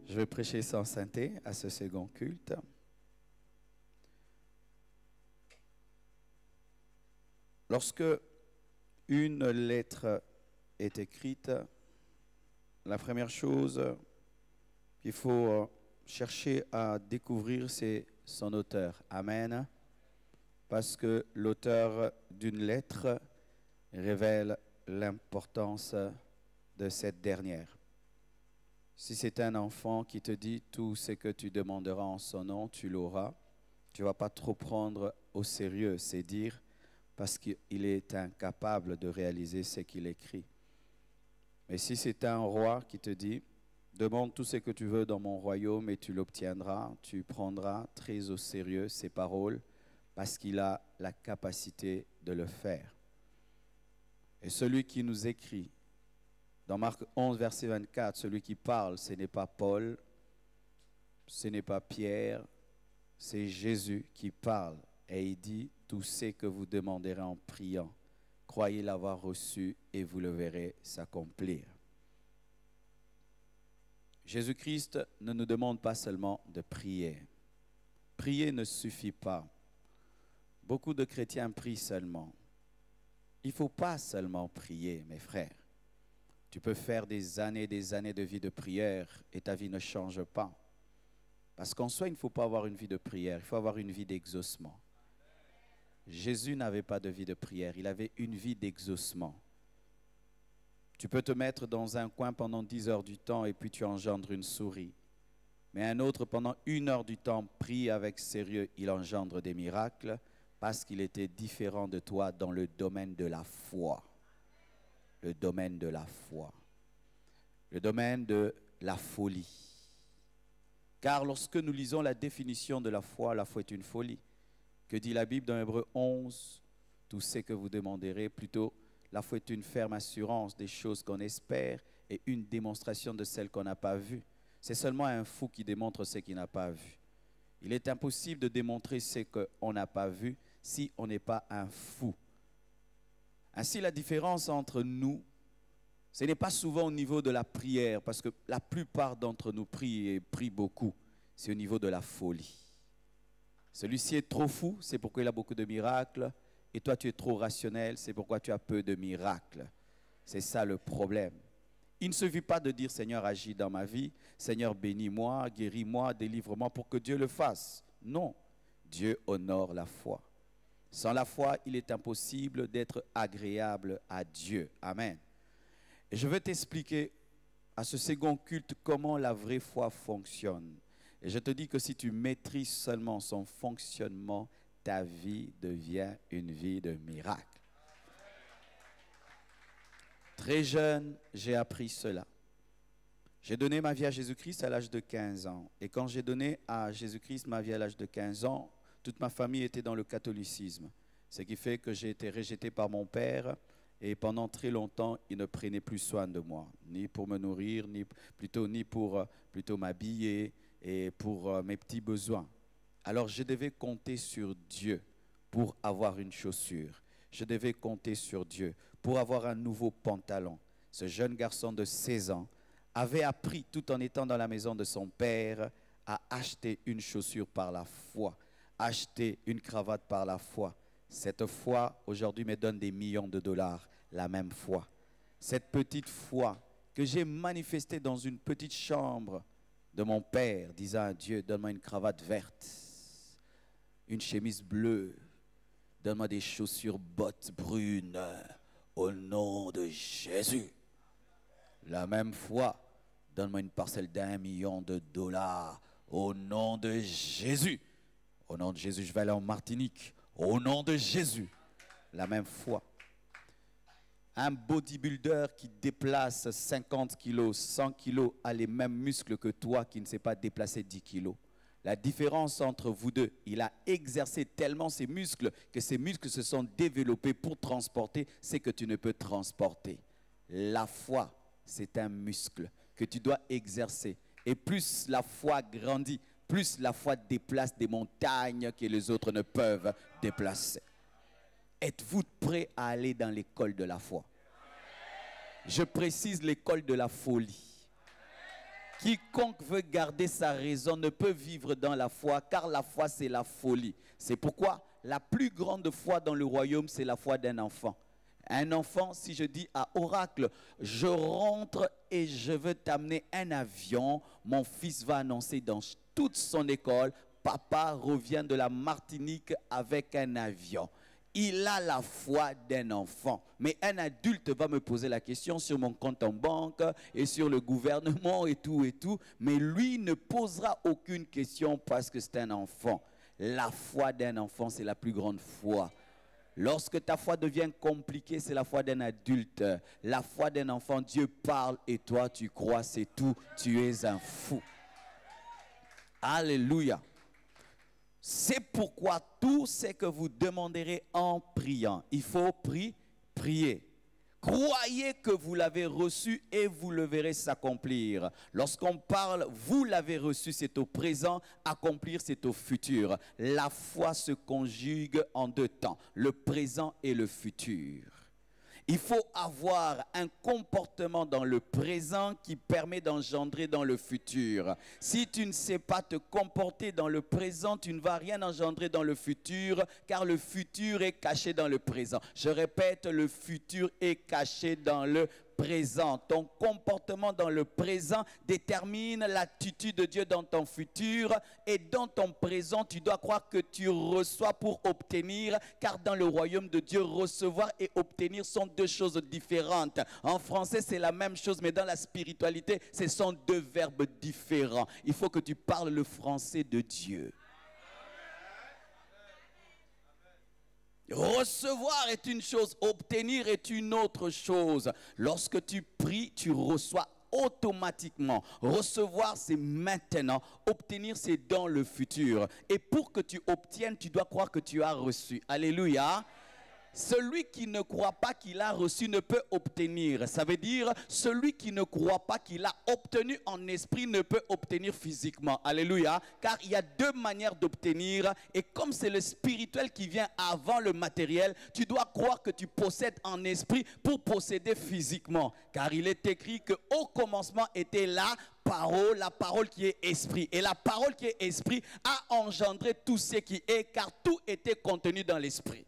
Je vais prêcher sans sainteté à ce second culte. Lorsque une lettre est écrite, la première chose qu'il faut chercher à découvrir, c'est son auteur. Amen. Parce que l'auteur d'une lettre révèle l'importance de cette dernière. Si c'est un enfant qui te dit tout ce que tu demanderas en son nom, tu l'auras, tu ne vas pas trop prendre au sérieux, c'est dire, parce qu'il est incapable de réaliser ce qu'il écrit. Mais si c'est un roi qui te dit, demande tout ce que tu veux dans mon royaume et tu l'obtiendras, tu prendras très au sérieux ses paroles parce qu'il a la capacité de le faire. Et celui qui nous écrit, dans Marc 11, verset 24, celui qui parle, ce n'est pas Paul, ce n'est pas Pierre, c'est Jésus qui parle. Et il dit, tout ce que vous demanderez en priant, croyez l'avoir reçu et vous le verrez s'accomplir. Jésus-Christ ne nous demande pas seulement de prier. Prier ne suffit pas. Beaucoup de chrétiens prient seulement. Il ne faut pas seulement prier, mes frères. Tu peux faire des années de vie de prière et ta vie ne change pas. Parce qu'en soi, il ne faut pas avoir une vie de prière, il faut avoir une vie d'exaucement. Jésus n'avait pas de vie de prière, il avait une vie d'exaucement. Tu peux te mettre dans un coin pendant 10 heures du temps et puis tu engendres une souris. Mais un autre, pendant 1 heure du temps, prie avec sérieux, il engendre des miracles parce qu'il était différent de toi dans le domaine de la foi. Le domaine de la foi. Le domaine de la folie. Car lorsque nous lisons la définition de la foi est une folie. Que dit la Bible dans Hébreux 11? Tout ce que vous demanderez, plutôt, la foi est une ferme assurance des choses qu'on espère et une démonstration de celles qu'on n'a pas vues. C'est seulement un fou qui démontre ce qu'il n'a pas vu. Il est impossible de démontrer ce qu'on n'a pas vu si on n'est pas un fou. Ainsi, la différence entre nous, ce n'est pas souvent au niveau de la prière, parce que la plupart d'entre nous prient et prient beaucoup. C'est au niveau de la folie. Celui-ci est trop fou, c'est pourquoi il a beaucoup de miracles. Et toi, tu es trop rationnel, c'est pourquoi tu as peu de miracles. C'est ça le problème. Il ne suffit pas de dire, Seigneur, agis dans ma vie. Seigneur, bénis-moi, guéris-moi, délivre-moi pour que Dieu le fasse. Non, Dieu honore la foi. Sans la foi, il est impossible d'être agréable à Dieu. Amen. Et je vais t'expliquer à ce second culte comment la vraie foi fonctionne. Et je te dis que si tu maîtrises seulement son fonctionnement, ta vie devient une vie de miracle. Très jeune, j'ai appris cela. J'ai donné ma vie à Jésus-Christ à l'âge de 15 ans. Et quand j'ai donné à Jésus-Christ ma vie à l'âge de 15 ans, toute ma famille était dans le catholicisme. Ce qui fait que j'ai été rejeté par mon père et pendant très longtemps, il ne prenait plus soin de moi, ni pour me nourrir, ni pour m'habiller et pour mes petits besoins. Alors je devais compter sur Dieu pour avoir une chaussure. Je devais compter sur Dieu pour avoir un nouveau pantalon. Ce jeune garçon de 16 ans avait appris, tout en étant dans la maison de son père, à acheter une chaussure par la foi, acheter une cravate par la foi. Cette foi, aujourd'hui, me donne des millions de dollars, la même foi. Cette petite foi que j'ai manifestée dans une petite chambre de mon père, disant à Dieu, donne-moi une cravate verte, une chemise bleue, donne-moi des chaussures bottes brunes, au nom de Jésus. La même foi, donne-moi une parcelle d'1 million de dollars, au nom de Jésus. Au nom de Jésus, je vais aller en Martinique. Au nom de Jésus, la même foi. Un bodybuilder qui déplace 50 kilos, 100 kilos a les mêmes muscles que toi qui ne sais pas déplacer 10 kilos. La différence entre vous deux, il a exercé tellement ses muscles que ses muscles se sont développés pour transporter ce que tu ne peux transporter. La foi, c'est un muscle que tu dois exercer. Et plus la foi grandit, plus la foi déplace des montagnes que les autres ne peuvent déplacer. Êtes-vous prêts à aller dans l'école de la foi? Je précise l'école de la folie. Quiconque veut garder sa raison ne peut vivre dans la foi, car la foi, c'est la folie. C'est pourquoi la plus grande foi dans le royaume, c'est la foi d'un enfant. Un enfant, si je dis à Oracle, je rentre et je veux t'amener un avion, mon fils va annoncer dans toute son école, papa revient de la Martinique avec un avion. il a la foi d'un enfant. Mais un adulte va me poser la question sur mon compte en banque et sur le gouvernement et tout et tout. Mais lui ne posera aucune question parce que c'est un enfant. La foi d'un enfant, c'est la plus grande foi. Lorsque ta foi devient compliquée, c'est la foi d'un adulte. La foi d'un enfant, Dieu parle et toi tu crois, c'est tout. Tu es un fou. Alléluia. C'est pourquoi tout ce que vous demanderez en priant, il faut prier. Croyez que vous l'avez reçu et vous le verrez s'accomplir. Lorsqu'on parle, vous l'avez reçu, c'est au présent, accomplir, c'est au futur. La foi se conjugue en deux temps, le présent et le futur. Il faut avoir un comportement dans le présent qui permet d'engendrer dans le futur. Si tu ne sais pas te comporter dans le présent, tu ne vas rien engendrer dans le futur, car le futur est caché dans le présent. Je répète, le futur est caché dans le présent. Ton comportement dans le présent détermine l'attitude de Dieu dans ton futur, et dans ton présent, tu dois croire que tu reçois pour obtenir, car dans le royaume de Dieu, recevoir et obtenir sont deux choses différentes. En français, c'est la même chose, mais dans la spiritualité, ce sont deux verbes différents. Il faut que tu parles le français de Dieu. Recevoir est une chose, obtenir est une autre chose. Lorsque tu pries, tu reçois automatiquement. Recevoir, c'est maintenant. Obtenir, c'est dans le futur. Et pour que tu obtiennes, tu dois croire que tu as reçu. Alléluia. Celui qui ne croit pas qu'il a reçu ne peut obtenir. Ça veut dire, celui qui ne croit pas qu'il a obtenu en esprit ne peut obtenir physiquement. Alléluia. Car il y a deux manières d'obtenir. Et comme c'est le spirituel qui vient avant le matériel, tu dois croire que tu possèdes en esprit pour posséder physiquement. Car il est écrit qu'au commencement était la parole qui est esprit. Et la parole qui est esprit a engendré tout ce qui est, car tout était contenu dans l'esprit.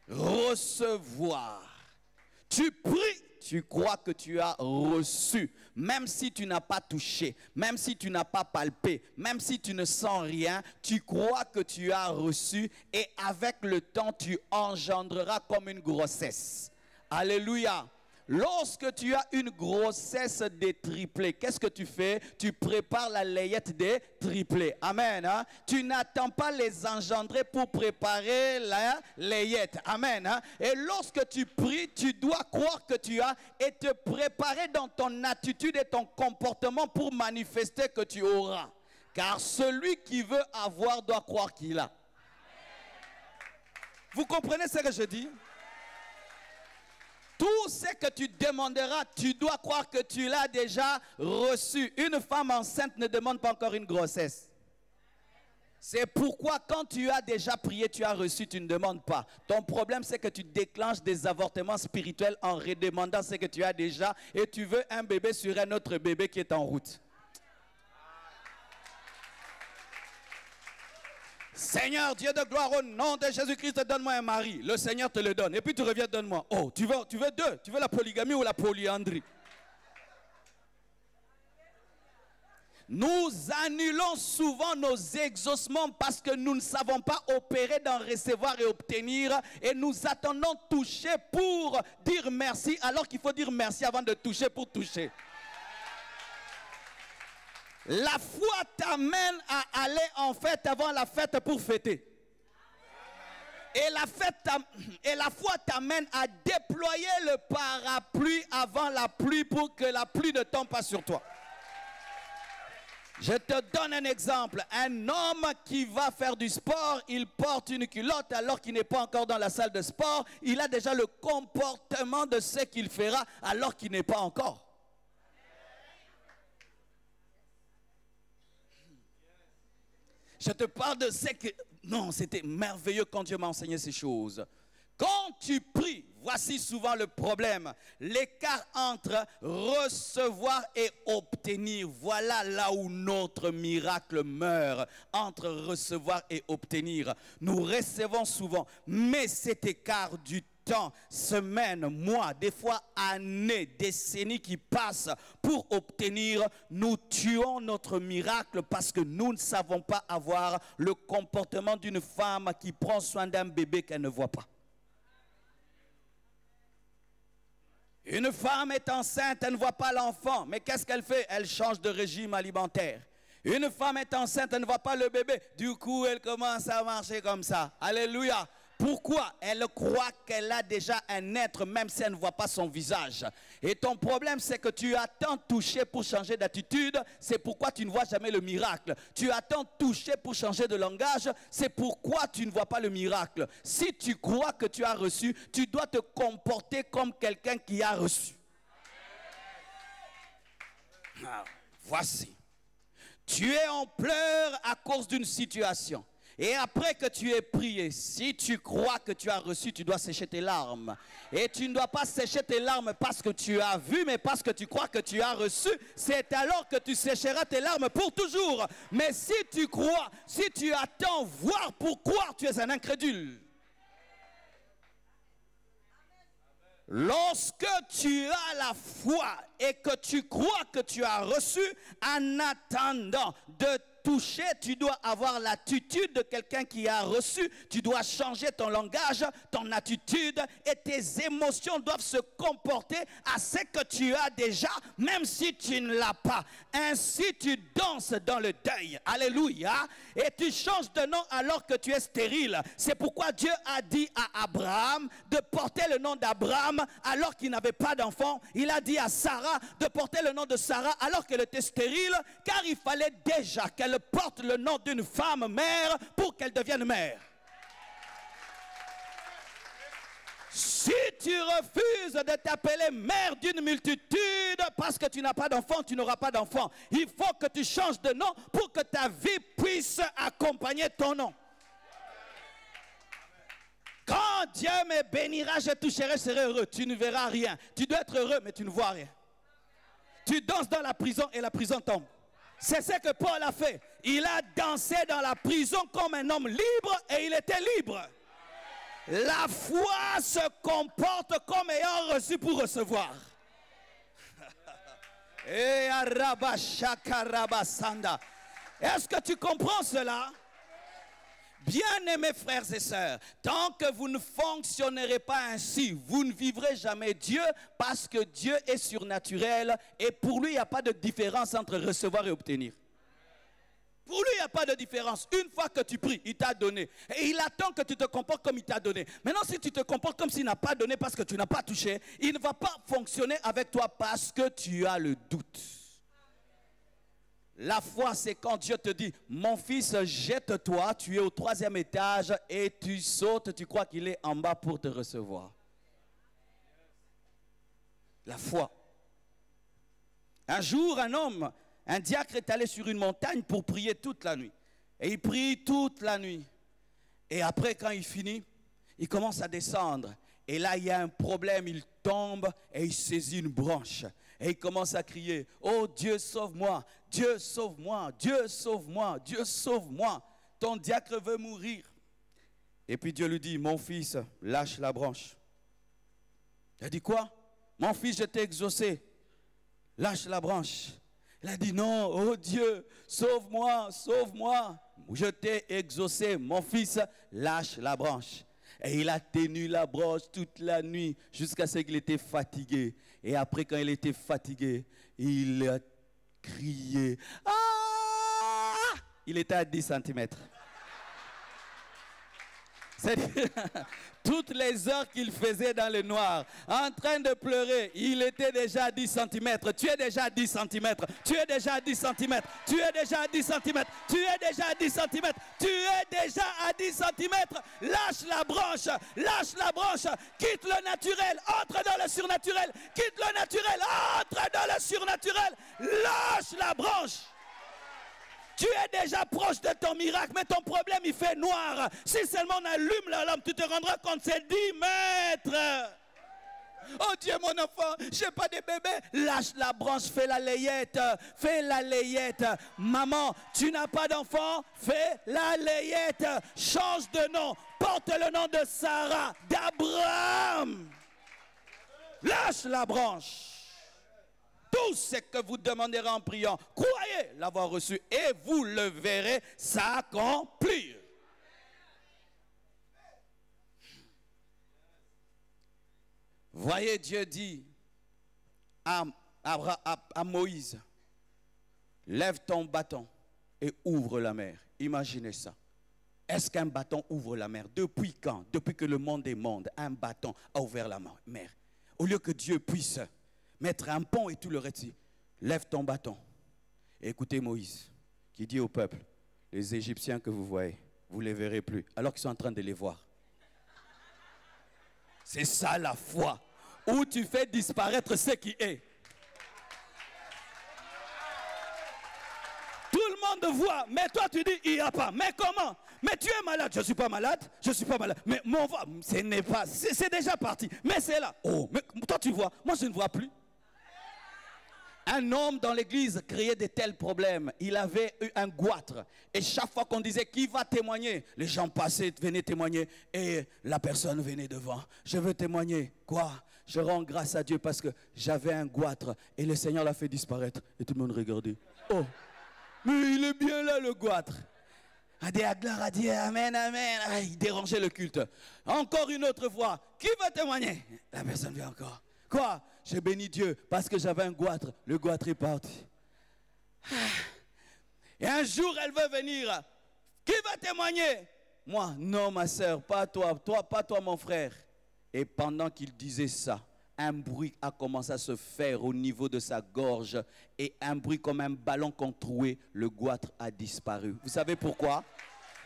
Recevoir. Tu pries, tu crois que tu as reçu, même si tu n'as pas touché, même si tu n'as pas palpé, même si tu ne sens rien, tu crois que tu as reçu, et avec le temps tu engendreras comme une grossesse. Alléluia. Lorsque tu as une grossesse des triplés, qu'est-ce que tu fais? Tu prépares la layette des triplés. Amen. Hein? Tu n'attends pas les engendrer pour préparer la layette. Amen. Hein? Et lorsque tu pries, tu dois croire que tu as et te préparer dans ton attitude et ton comportement pour manifester que tu auras. Car celui qui veut avoir doit croire qu'il a. Vous comprenez ce que je dis? Tout ce que tu demanderas, tu dois croire que tu l'as déjà reçu. Une femme enceinte ne demande pas encore une grossesse. C'est pourquoi quand tu as déjà prié, tu as reçu, tu ne demandes pas. Ton problème, c'est que tu déclenches des avortements spirituels en redemandant ce que tu as déjà, et tu veux un bébé sur un autre bébé qui est en route. Seigneur, Dieu de gloire, au nom de Jésus-Christ, donne-moi un mari. Le Seigneur te le donne. Et puis tu reviens, donne-moi. Oh, tu veux deux? Tu veux la polygamie ou la polyandrie? Nous annulons souvent nos exaucements parce que nous ne savons pas opérer dans recevoir et obtenir. Et nous attendons toucher pour dire merci, alors qu'il faut dire merci avant de toucher pour toucher. La foi t'amène à aller en fête avant la fête pour fêter. Et la foi t'amène à déployer le parapluie avant la pluie pour que la pluie ne tombe pas sur toi. Je te donne un exemple. Un homme qui va faire du sport, il porte une culotte alors qu'il n'est pas encore dans la salle de sport. Il a déjà le comportement de ce qu'il fera alors qu'il n'est pas encore. Je te parle de ce que... Non, c'était merveilleux quand Dieu m'a enseigné ces choses. Quand tu pries, voici souvent le problème. L'écart entre recevoir et obtenir. Voilà là où notre miracle meurt. Entre recevoir et obtenir. Nous recevons souvent. Mais cet écart du temps, semaines, mois, des fois années, décennies qui passent pour obtenir, nous tuons notre miracle parce que nous ne savons pas avoir le comportement d'une femme qui prend soin d'un bébé qu'elle ne voit pas. Une femme est enceinte, elle ne voit pas l'enfant, mais qu'est-ce qu'elle fait? Elle change de régime alimentaire. Une femme est enceinte, elle ne voit pas le bébé, du coup elle commence à marcher comme ça. Alléluia. Pourquoi? Elle croit qu'elle a déjà un être, même si elle ne voit pas son visage. Et ton problème, c'est que tu as tant touché pour changer d'attitude, c'est pourquoi tu ne vois jamais le miracle. Tu as tant touché pour changer de langage, c'est pourquoi tu ne vois pas le miracle. Si tu crois que tu as reçu, tu dois te comporter comme quelqu'un qui a reçu. Voici. Tu es en pleurs à cause d'une situation. Et après que tu aies prié, si tu crois que tu as reçu, tu dois sécher tes larmes. Et tu ne dois pas sécher tes larmes parce que tu as vu, mais parce que tu crois que tu as reçu. C'est alors que tu sécheras tes larmes pour toujours. Mais si tu crois, si tu attends voir pour croire, tu es un incrédule. Lorsque tu as la foi et que tu crois que tu as reçu, en attendant de toucher, tu dois avoir l'attitude de quelqu'un qui a reçu. Tu dois changer ton langage, ton attitude et tes émotions doivent se comporter à ce que tu as déjà, même si tu ne l'as pas. Ainsi, tu danses dans le deuil. Alléluia. Et tu changes de nom alors que tu es stérile. C'est pourquoi Dieu a dit à Abraham de porter le nom d'Abraham alors qu'il n'avait pas d'enfant. Il a dit à Sarah de porter le nom de Sarah alors qu'elle était stérile, car il fallait déjà qu'elle porte le nom d'une femme mère pour qu'elle devienne mère. Si tu refuses de t'appeler mère d'une multitude parce que tu n'as pas d'enfant, tu n'auras pas d'enfant. Il faut que tu changes de nom pour que ta vie puisse accompagner ton nom. Quand Dieu me bénira, je toucherai, je serai heureux. Tu ne verras rien. Tu dois être heureux, mais tu ne vois rien. Tu danses dans la prison et la prison tombe. C'est ce que Paul a fait. Il a dansé dans la prison comme un homme libre et il était libre. La foi se comporte comme ayant reçu pour recevoir. Est-ce que tu comprends cela? Bien-aimés frères et sœurs, tant que vous ne fonctionnerez pas ainsi, vous ne vivrez jamais Dieu parce que Dieu est surnaturel et pour lui, il n'y a pas de différence entre recevoir et obtenir. Pour lui, il n'y a pas de différence. Une fois que tu pries, il t'a donné. Et il attend que tu te comportes comme il t'a donné. Maintenant, si tu te comportes comme s'il n'a pas donné parce que tu n'as pas touché, il ne va pas fonctionner avec toi parce que tu as le doute. La foi, c'est quand Dieu te dit, mon fils, jette-toi, tu es au 3e étage et tu sautes, tu crois qu'il est en bas pour te recevoir. La foi. Un jour, un diacre est allé sur une montagne pour prier toute la nuit. Et il prie toute la nuit. Et après, quand il finit, il commence à descendre. Et là, il y a un problème, il tombe et il saisit une branche. Et il commence à crier, oh Dieu, sauve-moi, Dieu, sauve-moi, Dieu, sauve-moi, Dieu, sauve-moi. Ton diacre veut mourir. Et puis Dieu lui dit, mon fils, lâche la branche. Il a dit quoi? Mon fils, je t'ai exaucé. Lâche la branche. Il a dit, non, oh Dieu, sauve-moi, sauve-moi. Je t'ai exaucé, mon fils, lâche la branche. Et il a tenu la branche toute la nuit jusqu'à ce qu'il était fatigué. Et après, quand il était fatigué, il a crié. Ah! Il était à 10 cm. C'est-à-dire, toutes les heures qu'il faisait dans le noir, en train de pleurer, il était déjà à 10 cm. Tu es déjà à 10 cm. Tu es déjà à 10 cm. Tu es déjà à 10 cm. Tu es déjà à 10 cm. Tu es déjà à 10 cm. Lâche la branche. Lâche la branche. Quitte le naturel. Entre dans le surnaturel. Quitte le naturel. Entre dans le surnaturel. Lâche la branche. Tu es déjà proche de ton miracle, mais ton problème, il fait noir. Si seulement on allume la lampe, tu te rendras compte, c'est 10 mètres. Oh Dieu, mon enfant, j'ai pas de bébé. Lâche la branche, fais la layette. Fais la layette. Maman, tu n'as pas d'enfant, fais la layette. Change de nom. Porte le nom de Sarah, d'Abraham. Lâche la branche. Tout ce que vous demanderez en priant, croyez l'avoir reçu et vous le verrez s'accomplir. Voyez, Dieu dit à Moïse, lève ton bâton et ouvre la mer. Imaginez ça. Est-ce qu'un bâton ouvre la mer? Depuis quand? Depuis que le monde est monde, un bâton a ouvert la mer. Au lieu que Dieu puisse mettre un pont et tout le reste, lève ton bâton. Et écoutez Moïse, qui dit au peuple, les Égyptiens que vous voyez, vous ne les verrez plus, alors qu'ils sont en train de les voir. C'est ça la foi, où tu fais disparaître ce qui est. Tout le monde voit, mais toi tu dis, il n'y a pas. Mais comment? Mais tu es malade. Je ne suis pas malade, je ne suis pas malade. Mais mon voix, ce n'est pas, c'est déjà parti. Mais c'est là. Oh, mais toi tu vois, moi je ne vois plus. Un homme dans l'église créait de tels problèmes. Il avait eu un goitre. Et chaque fois qu'on disait qui va témoigner, les gens passaient, venaient témoigner. Et la personne venait devant. Je veux témoigner. Quoi? Je rends grâce à Dieu parce que j'avais un goitre. Et le Seigneur l'a fait disparaître. Et tout le monde regardait. Oh, mais il est bien là le goitre. A dit à gloire à Dieu, amen, amen. Ah, il dérangeait le culte. Encore une autre fois. Qui va témoigner? La personne vient encore. Quoi? J'ai béni Dieu parce que j'avais un goitre. Le goitre est parti. Et un jour, elle veut venir. Qui va témoigner? Moi, non, ma soeur, pas toi, pas toi, mon frère. Et pendant qu'il disait ça, un bruit a commencé à se faire au niveau de sa gorge. Et un bruit comme un ballon qu'on trouait, le goitre a disparu. Vous savez pourquoi?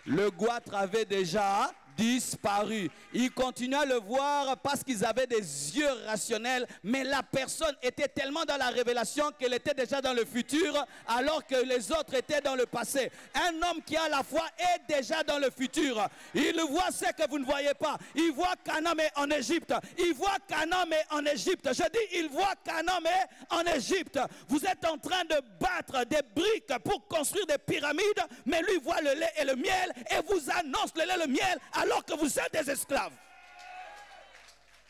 Le goitre avait déjà disparu. Ils continuaient à le voir parce qu'ils avaient des yeux rationnels, mais la personne était tellement dans la révélation qu'elle était déjà dans le futur, alors que les autres étaient dans le passé. Un homme qui a la foi est déjà dans le futur. Il voit ce que vous ne voyez pas. Il voit qu'un homme est en Égypte. Il voit qu'un homme est en Égypte. Je dis, il voit qu'un homme est en Égypte. Vous êtes en train de battre des briques pour construire des pyramides, mais lui voit le lait et le miel et vous annonce le lait et le miel alors que vous êtes des esclaves.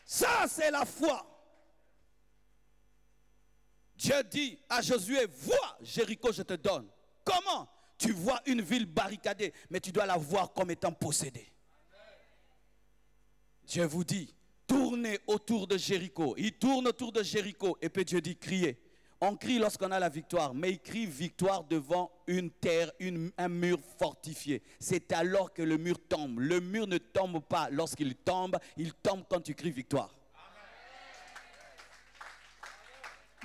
Ça, c'est la foi. Dieu dit à Josué, vois Jéricho, je te donne. Comment? Tu vois une ville barricadée, mais tu dois la voir comme étant possédée. Dieu vous dit, tournez autour de Jéricho. Il tourne autour de Jéricho. Et puis Dieu dit, criez. On crie lorsqu'on a la victoire, mais il crie victoire devant une terre, un mur fortifié. C'est alors que le mur tombe. Le mur ne tombe pas lorsqu'il tombe, il tombe quand tu cries victoire.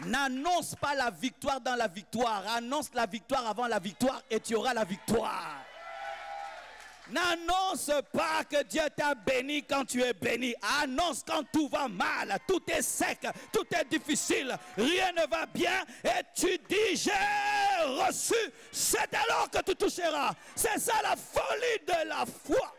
N'annonce pas la victoire dans la victoire. Annonce la victoire avant la victoire et tu auras la victoire. N'annonce pas que Dieu t'a béni quand tu es béni. Annonce quand tout va mal, tout est sec, tout est difficile, rien ne va bien et tu dis j'ai reçu. C'est alors que tu toucheras. C'est ça la folie de la foi.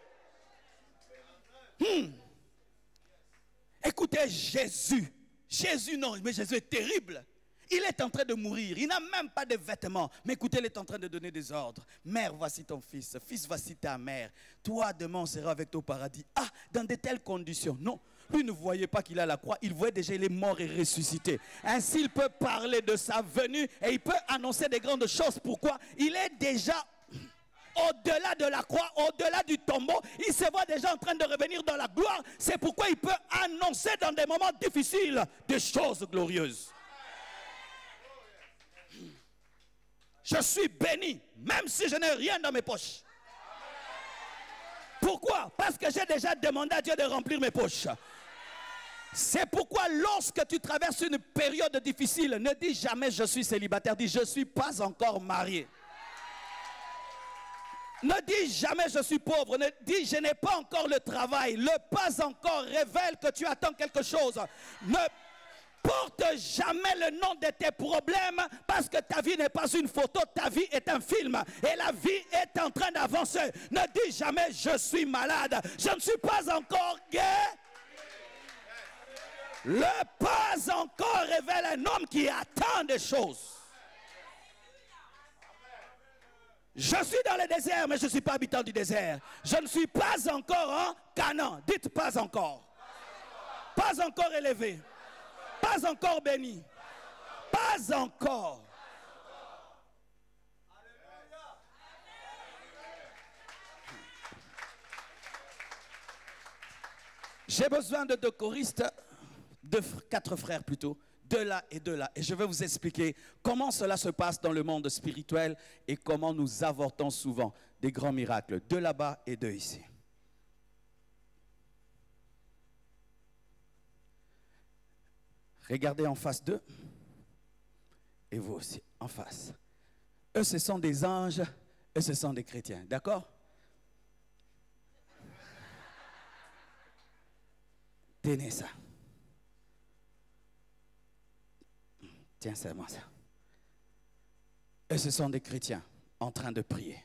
Écoutez Jésus. Jésus non, mais Jésus est terrible. Il est en train de mourir, il n'a même pas de vêtements. Mais écoutez, il est en train de donner des ordres. Mère, voici ton fils. Fils, voici ta mère. Toi, demain, on sera avec toi au paradis. Ah, dans de telles conditions. Non, lui ne voyait pas qu'il a la croix. Il voyait déjà, il est mort et ressuscité. Ainsi, il peut parler de sa venue et il peut annoncer des grandes choses. Pourquoi? Il est déjà au-delà de la croix, au-delà du tombeau. Il se voit déjà en train de revenir dans la gloire. C'est pourquoi il peut annoncer dans des moments difficiles des choses glorieuses. Je suis béni, même si je n'ai rien dans mes poches. Pourquoi? Parce que j'ai déjà demandé à Dieu de remplir mes poches. C'est pourquoi lorsque tu traverses une période difficile, ne dis jamais je suis célibataire, dis je ne suis pas encore marié. Ne dis jamais je suis pauvre, ne dis je n'ai pas encore le travail. Le pas encore révèle que tu attends quelque chose. Ne porte jamais le nom de tes problèmes parce que ta vie n'est pas une photo, ta vie est un film et la vie est en train d'avancer. Ne dis jamais je suis malade, je ne suis pas encore guéri. Le pas encore révèle un homme qui attend des choses. Je suis dans le désert, mais je ne suis pas habitant du désert. Je ne suis pas encore en Canaan. Dites pas encore. Pas encore élevé. Pas encore béni. Pas encore. J'ai besoin de deux choristes, quatre frères plutôt, de là et de là. Et je vais vous expliquer comment cela se passe dans le monde spirituel et comment nous avortons souvent des grands miracles de là-bas et de ici. Regardez en face d'eux et vous aussi en face. Eux, ce sont des anges, eux, ce sont des chrétiens. D'accord? Tenez ça. Tiens seulement ça. Et ce sont des chrétiens en train de prier.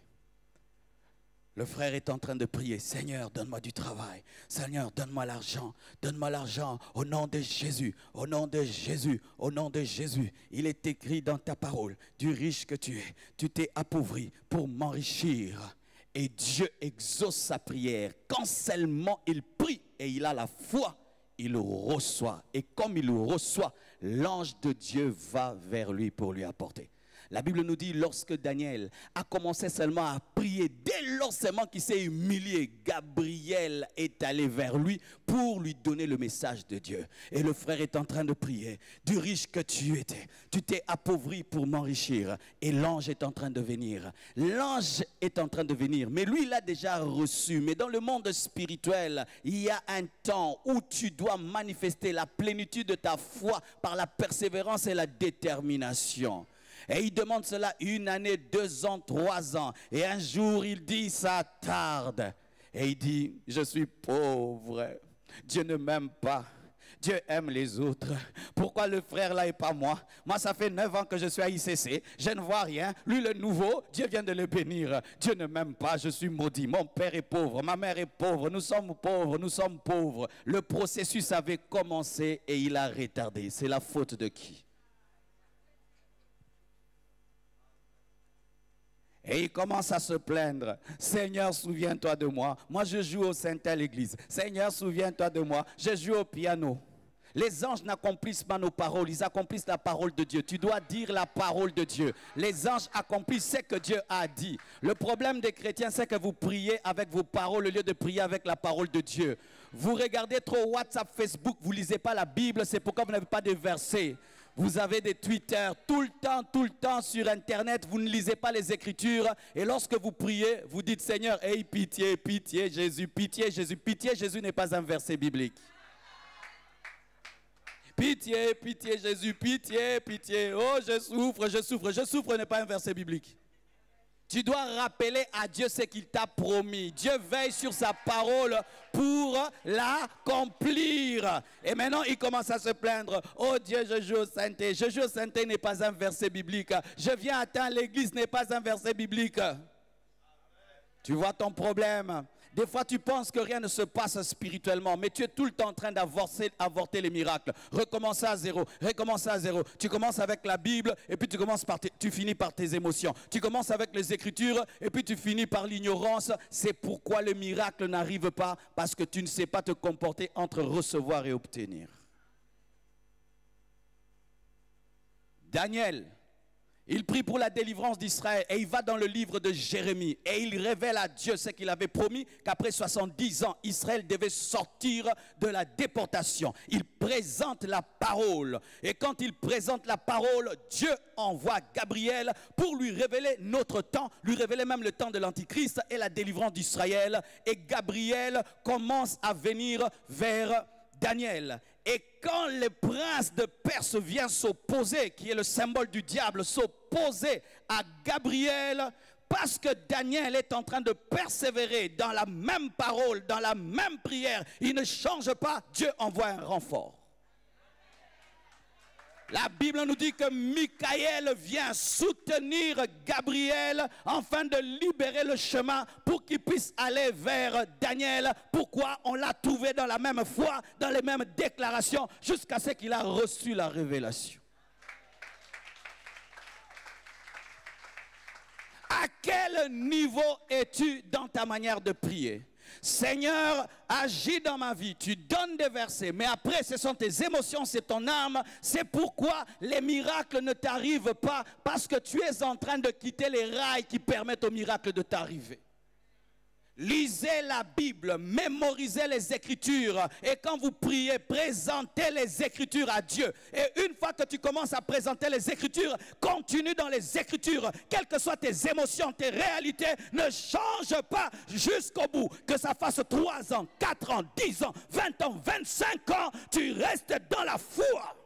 Le frère est en train de prier. Seigneur, donne-moi du travail. Seigneur, donne-moi l'argent. Donne-moi l'argent au nom de Jésus. Au nom de Jésus. Au nom de Jésus. Il est écrit dans ta parole, du riche que tu es, tu t'es appauvri pour m'enrichir. Et Dieu exauce sa prière. Quand seulement il prie et il a la foi, il reçoit. Et comme il reçoit, l'ange de Dieu va vers lui pour lui apporter. La Bible nous dit, lorsque Daniel a commencé seulement à prier, dès lors seulement qu'il s'est humilié, Gabriel est allé vers lui pour lui donner le message de Dieu. Et le frère est en train de prier. Du riche que tu étais, tu t'es appauvri pour m'enrichir. Et l'ange est en train de venir. L'ange est en train de venir, mais lui, il l'a déjà reçu. Mais dans le monde spirituel, il y a un temps où tu dois manifester la plénitude de ta foi par la persévérance et la détermination. Et il demande cela 1 année, 2 ans, 3 ans. Et un jour, il dit, ça tarde. Et il dit, je suis pauvre. Dieu ne m'aime pas. Dieu aime les autres. Pourquoi le frère là et pas moi? Moi, ça fait 9 ans que je suis à ICC. Je ne vois rien. Lui, le nouveau, Dieu vient de le bénir. Dieu ne m'aime pas. Je suis maudit. Mon père est pauvre. Ma mère est pauvre. Nous sommes pauvres. Nous sommes pauvres. Le processus avait commencé et il a retardé. C'est la faute de qui? Et il commence à se plaindre. Seigneur, souviens-toi de moi. Moi, je joue au Saint à l'église. Seigneur, souviens-toi de moi. Je joue au piano. Les anges n'accomplissent pas nos paroles. Ils accomplissent la parole de Dieu. Tu dois dire la parole de Dieu. Les anges accomplissent ce que Dieu a dit. Le problème des chrétiens, c'est que vous priez avec vos paroles au lieu de prier avec la parole de Dieu. Vous regardez trop WhatsApp, Facebook. Vous ne lisez pas la Bible. C'est pourquoi vous n'avez pas de versets. Vous avez des Twitter tout le temps sur Internet, vous ne lisez pas les Écritures. Et lorsque vous priez, vous dites, Seigneur, aie pitié, pitié, Jésus, pitié, Jésus. Pitié, Jésus n'est pas un verset biblique. Pitié, pitié, Jésus, pitié, pitié. Oh, je souffre, je souffre. Je souffre n'est pas un verset biblique. Tu dois rappeler à Dieu ce qu'il t'a promis. Dieu veille sur sa parole pour l'accomplir. Et maintenant, il commence à se plaindre. Oh Dieu, je joue au sainteté. Je joue au sainteté n'est pas un verset biblique. Je viens atteindre l'église n'est pas un verset biblique. Tu vois ton problème. Des fois, tu penses que rien ne se passe spirituellement, mais tu es tout le temps en train d'avorter les miracles. Recommencer à zéro, recommencer à zéro. Tu commences avec la Bible et puis tu finis par tes émotions. Tu commences avec les Écritures et puis tu finis par l'ignorance. C'est pourquoi le miracle n'arrive pas, parce que tu ne sais pas te comporter entre recevoir et obtenir. Daniel, il prie pour la délivrance d'Israël et il va dans le livre de Jérémie et il révèle à Dieu ce qu'il avait promis, qu'après 70 ans, Israël devait sortir de la déportation. Il présente la parole et quand il présente la parole, Dieu envoie Gabriel pour lui révéler notre temps, lui révéler même le temps de l'Antichrist et la délivrance d'Israël. Et Gabriel commence à venir vers Daniel. Et quand le prince de Perse vient s'opposer, qui est le symbole du diable, s'opposer à Gabriel, parce que Daniel est en train de persévérer dans la même parole, dans la même prière, il ne change pas, Dieu envoie un renfort. La Bible nous dit que Michaël vient soutenir Gabriel afin de libérer le chemin pour qu'il puisse aller vers Daniel. Pourquoi? On l'a trouvé dans la même foi, dans les mêmes déclarations, jusqu'à ce qu'il a reçu la révélation. À quel niveau es-tu dans ta manière de prier? Seigneur, agis dans ma vie. Tu donnes des versets, mais après, ce sont tes émotions, c'est ton âme. C'est pourquoi les miracles ne t'arrivent pas, parce que tu es en train de quitter les rails qui permettent aux miracles de t'arriver. Lisez la Bible, mémorisez les Écritures, et quand vous priez, présentez les Écritures à Dieu. Et une fois que tu commences à présenter les Écritures, continue dans les Écritures. Quelles que soient tes émotions, tes réalités, ne change pas jusqu'au bout. Que ça fasse 3 ans, 4 ans, 10 ans, 20 ans, 25 ans, tu restes dans la foi.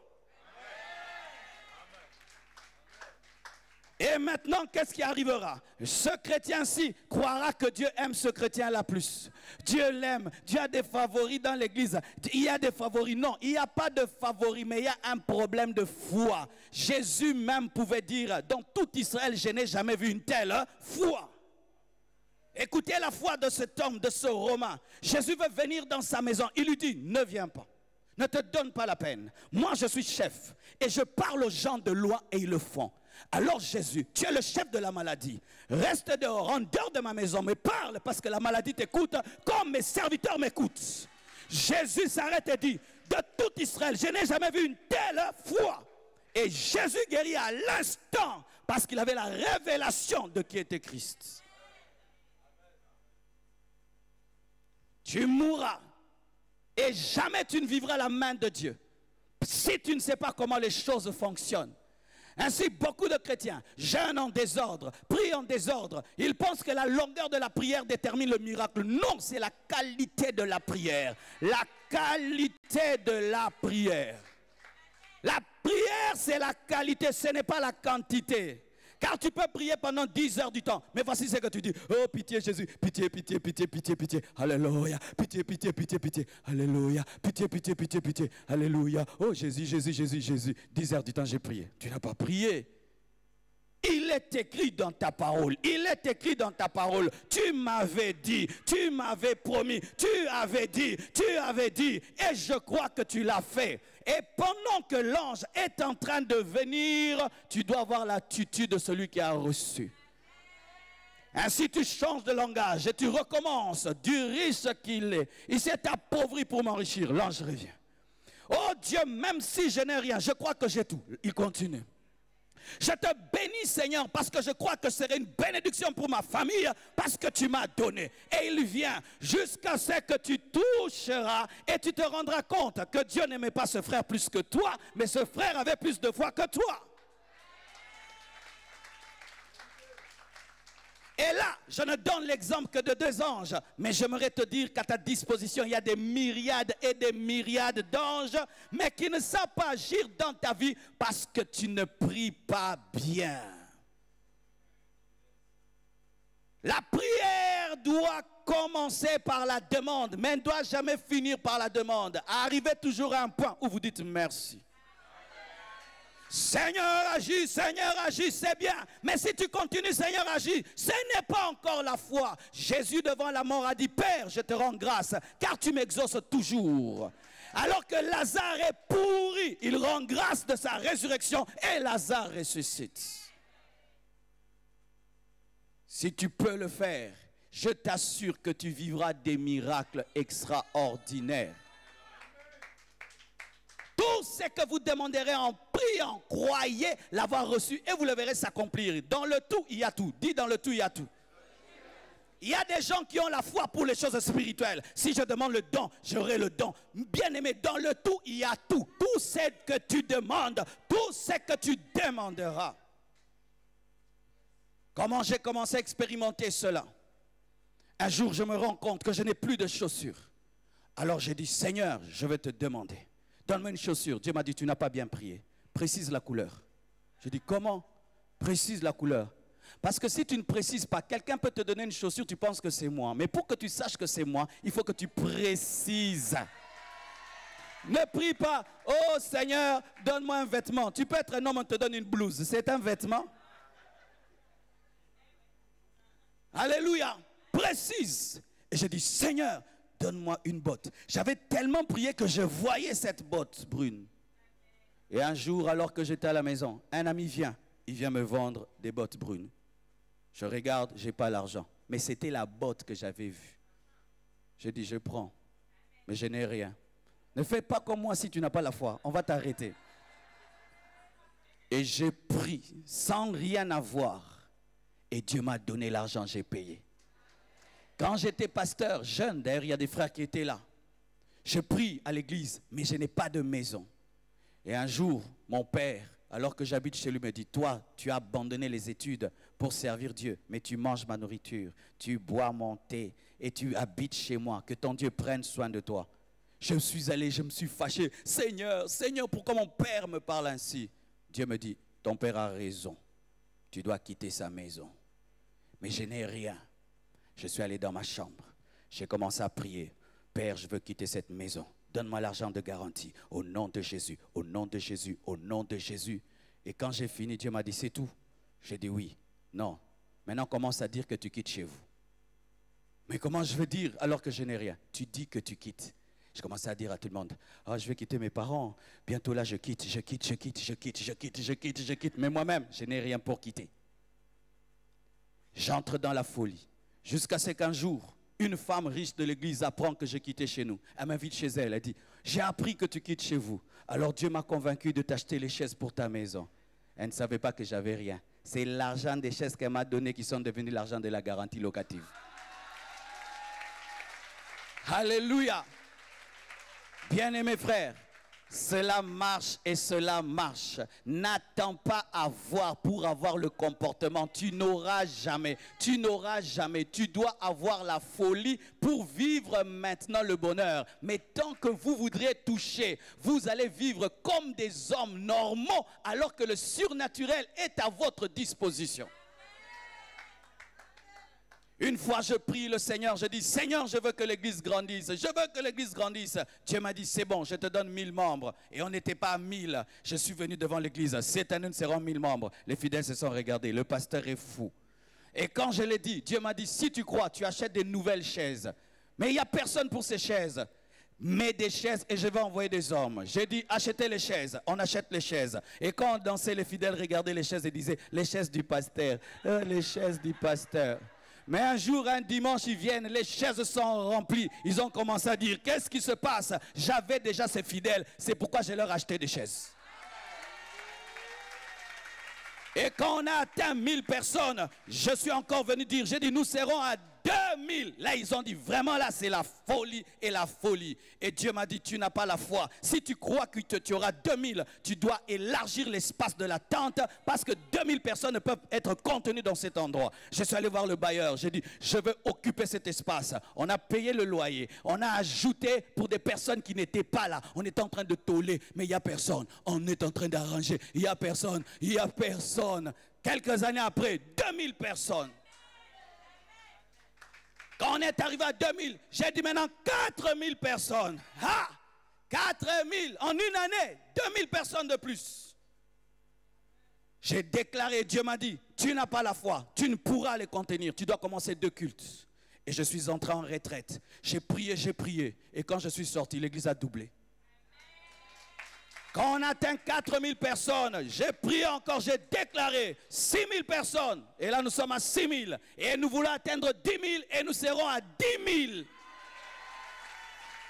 Et maintenant, qu'est-ce qui arrivera? Ce chrétien-ci croira que Dieu aime ce chrétien-là plus. Dieu l'aime. Dieu a des favoris dans l'église. Il y a des favoris. Non, il n'y a pas de favoris, mais il y a un problème de foi. Jésus même pouvait dire, dans tout Israël, je n'ai jamais vu une telle foi. Écoutez la foi de cet homme, de ce Romain. Jésus veut venir dans sa maison. Il lui dit, ne viens pas. Ne te donne pas la peine. Moi, je suis chef. Et je parle aux gens de loi et ils le font. Alors Jésus, tu es le chef de la maladie. Reste dehors, en dehors de ma maison, mais parle parce que la maladie t'écoute comme mes serviteurs m'écoutent. Jésus s'arrête et dit, de tout Israël, je n'ai jamais vu une telle foi. Et Jésus guérit à l'instant parce qu'il avait la révélation de qui était Christ. Tu mourras et jamais tu ne vivras la main de Dieu si tu ne sais pas comment les choses fonctionnent. Ainsi, beaucoup de chrétiens jeûnent en désordre, prient en désordre. Ils pensent que la longueur de la prière détermine le miracle. Non, c'est la qualité de la prière. La qualité de la prière. La prière, c'est la qualité, ce n'est pas la quantité. Car tu peux prier pendant 10 heures du temps. Mais voici ce que tu dis. Oh, pitié Jésus. Pitié, pitié, pitié, pitié, pitié. Alléluia. Pitié, pitié, pitié, pitié. Alléluia. Pitié, pitié, pitié, pitié. Alléluia. Oh, Jésus, Jésus, Jésus, Jésus. 10 heures du temps, j'ai prié. Tu n'as pas prié. Il est écrit dans ta parole. Il est écrit dans ta parole. Tu m'avais dit. Tu m'avais promis. Tu avais dit. Tu avais dit. Et je crois que tu l'as fait. Et pendant que l'ange est en train de venir, tu dois avoir l'attitude de celui qui a reçu. Ainsi tu changes de langage et tu recommences du riche qu'il est. Il s'est appauvri pour m'enrichir. L'ange revient. Oh Dieu, même si je n'ai rien, je crois que j'ai tout. Il continue. Je te bénis Seigneur parce que je crois que ce serait une bénédiction pour ma famille parce que tu m'as donné. Et il vient jusqu'à ce que tu toucheras et tu te rendras compte que Dieu n'aimait pas ce frère plus que toi, mais ce frère avait plus de foi que toi. Et là, je ne donne l'exemple que de 2 anges, mais j'aimerais te dire qu'à ta disposition, il y a des myriades et des myriades d'anges, mais qui ne savent pas agir dans ta vie parce que tu ne pries pas bien. La prière doit commencer par la demande, mais elle ne doit jamais finir par la demande. Arrivez toujours à un point où vous dites merci. Seigneur agis, c'est bien. Mais si tu continues, Seigneur agis, ce n'est pas encore la foi. Jésus devant la mort a dit, Père, je te rends grâce, car tu m'exauces toujours. Alors que Lazare est pourri, il rend grâce de sa résurrection et Lazare ressuscite. Si tu peux le faire, je t'assure que tu vivras des miracles extraordinaires. Tout ce que vous demanderez en priant, croyez l'avoir reçu et vous le verrez s'accomplir. Dans le tout, il y a tout. Dis dans le tout, il y a tout. Il y a des gens qui ont la foi pour les choses spirituelles. Si je demande le don, j'aurai le don. Bien aimé, dans le tout, il y a tout. Tout ce que tu demandes, tout ce que tu demanderas. Comment j'ai commencé à expérimenter cela? Un jour, je me rends compte que je n'ai plus de chaussures. Alors j'ai dit, Seigneur, je vais te demander. Donne-moi une chaussure. Dieu m'a dit, tu n'as pas bien prié. Précise la couleur. Je dis, comment? Précise la couleur. Parce que si tu ne précises pas, quelqu'un peut te donner une chaussure, tu penses que c'est moi. Mais pour que tu saches que c'est moi, il faut que tu précises. Ne prie pas, oh Seigneur, donne-moi un vêtement. Tu peux être un homme, on te donne une blouse. C'est un vêtement. Alléluia. Précise. Et j'ai dit, Seigneur, donne-moi une botte. J'avais tellement prié que je voyais cette botte brune. Et un jour, alors que j'étais à la maison, un ami vient. Il vient me vendre des bottes brunes. Je regarde, je n'ai pas l'argent. Mais c'était la botte que j'avais vue. J'ai dit, je prends. Mais je n'ai rien. Ne fais pas comme moi si tu n'as pas la foi. On va t'arrêter. Et j'ai pris sans rien avoir. Et Dieu m'a donné l'argent, j'ai payé. Quand j'étais pasteur, jeune, d'ailleurs, il y a des frères qui étaient là. Je prie à l'église, mais je n'ai pas de maison. Et un jour, mon père, alors que j'habite chez lui, me dit, toi, tu as abandonné les études pour servir Dieu, mais tu manges ma nourriture, tu bois mon thé et tu habites chez moi. Que ton Dieu prenne soin de toi. Je suis allé, je me suis fâché. Seigneur, Seigneur, pourquoi mon père me parle ainsi? Dieu me dit, ton père a raison. Tu dois quitter sa maison. Mais je n'ai rien. Je suis allé dans ma chambre. J'ai commencé à prier. Père, je veux quitter cette maison. Donne-moi l'argent de garantie. Au nom de Jésus, au nom de Jésus, au nom de Jésus. Et quand j'ai fini, Dieu m'a dit, c'est tout. J'ai dit oui. Non. Maintenant, commence à dire que tu quittes chez vous. Mais comment je veux dire alors que je n'ai rien? Tu dis que tu quittes. Je commençais à dire à tout le monde, oh, je vais quitter mes parents. Bientôt là, je quitte. Mais moi-même, je n'ai rien pour quitter. J'entre dans la folie. Jusqu'à ce qu'un jour, une femme riche de l'église apprend que j'ai quitté chez nous. Elle m'invite chez elle. Elle dit, j'ai appris que tu quittes chez vous. Alors Dieu m'a convaincu de t'acheter les chaises pour ta maison. Elle ne savait pas que j'avais rien. C'est l'argent des chaises qu'elle m'a donné qui sont devenus l'argent de la garantie locative. Alléluia. Bien-aimés frères, cela marche et cela marche. N'attends pas à voir pour avoir le comportement. Tu n'auras jamais. Tu n'auras jamais. Tu dois avoir la folie pour vivre maintenant le bonheur. Mais tant que vous voudrez toucher, vous allez vivre comme des hommes normaux alors que le surnaturel est à votre disposition. Une fois, je prie le Seigneur, je dis, Seigneur, je veux que l'église grandisse, je veux que l'église grandisse. Dieu m'a dit, c'est bon, je te donne 1000 membres. Et on n'était pas à 1000. Je suis venu devant l'église. Cette année, nous serons 1000 membres. Les fidèles se sont regardés. Le pasteur est fou. Et quand je l'ai dit, Dieu m'a dit, si tu crois, tu achètes des nouvelles chaises. Mais il n'y a personne pour ces chaises. Mets des chaises et je vais envoyer des hommes. J'ai dit, achetez les chaises. On achète les chaises. Et quand on dansait, les fidèles regardaient les chaises et disaient, les chaises du pasteur. Les chaises du pasteur. Mais un jour, un dimanche, ils viennent, les chaises sont remplies. Ils ont commencé à dire, qu'est-ce qui se passe? J'avais déjà ces fidèles, c'est pourquoi je leur ai acheté des chaises. Et quand on a atteint 1000 personnes, je suis encore venu dire, j'ai dit, nous serons à 2000. Là, ils ont dit, vraiment là, c'est la folie et la folie. Et Dieu m'a dit, tu n'as pas la foi. Si tu crois que tu auras 2000, tu dois élargir l'espace de la tente parce que 2000 personnes ne peuvent être contenues dans cet endroit. Je suis allé voir le bailleur. J'ai dit, je veux occuper cet espace. On a payé le loyer. On a ajouté pour des personnes qui n'étaient pas là. On est en train de tôler, mais il n'y a personne. On est en train d'arranger. Il n'y a personne. Il n'y a personne. Quelques années après, 2000 personnes. Quand on est arrivé à 2000, j'ai dit maintenant 4000 personnes. Ah, 4000 en une année, 2000 personnes de plus. J'ai déclaré, Dieu m'a dit, tu n'as pas la foi, tu ne pourras les contenir, tu dois commencer 2 cultes. Et je suis entré en retraite. J'ai prié. Et quand je suis sorti, l'église a doublé. Quand on atteint 4000 personnes, j'ai prié encore, j'ai déclaré 6000 personnes. Et là, nous sommes à 6000. Et nous voulons atteindre 10 000 et nous serons à 10 000.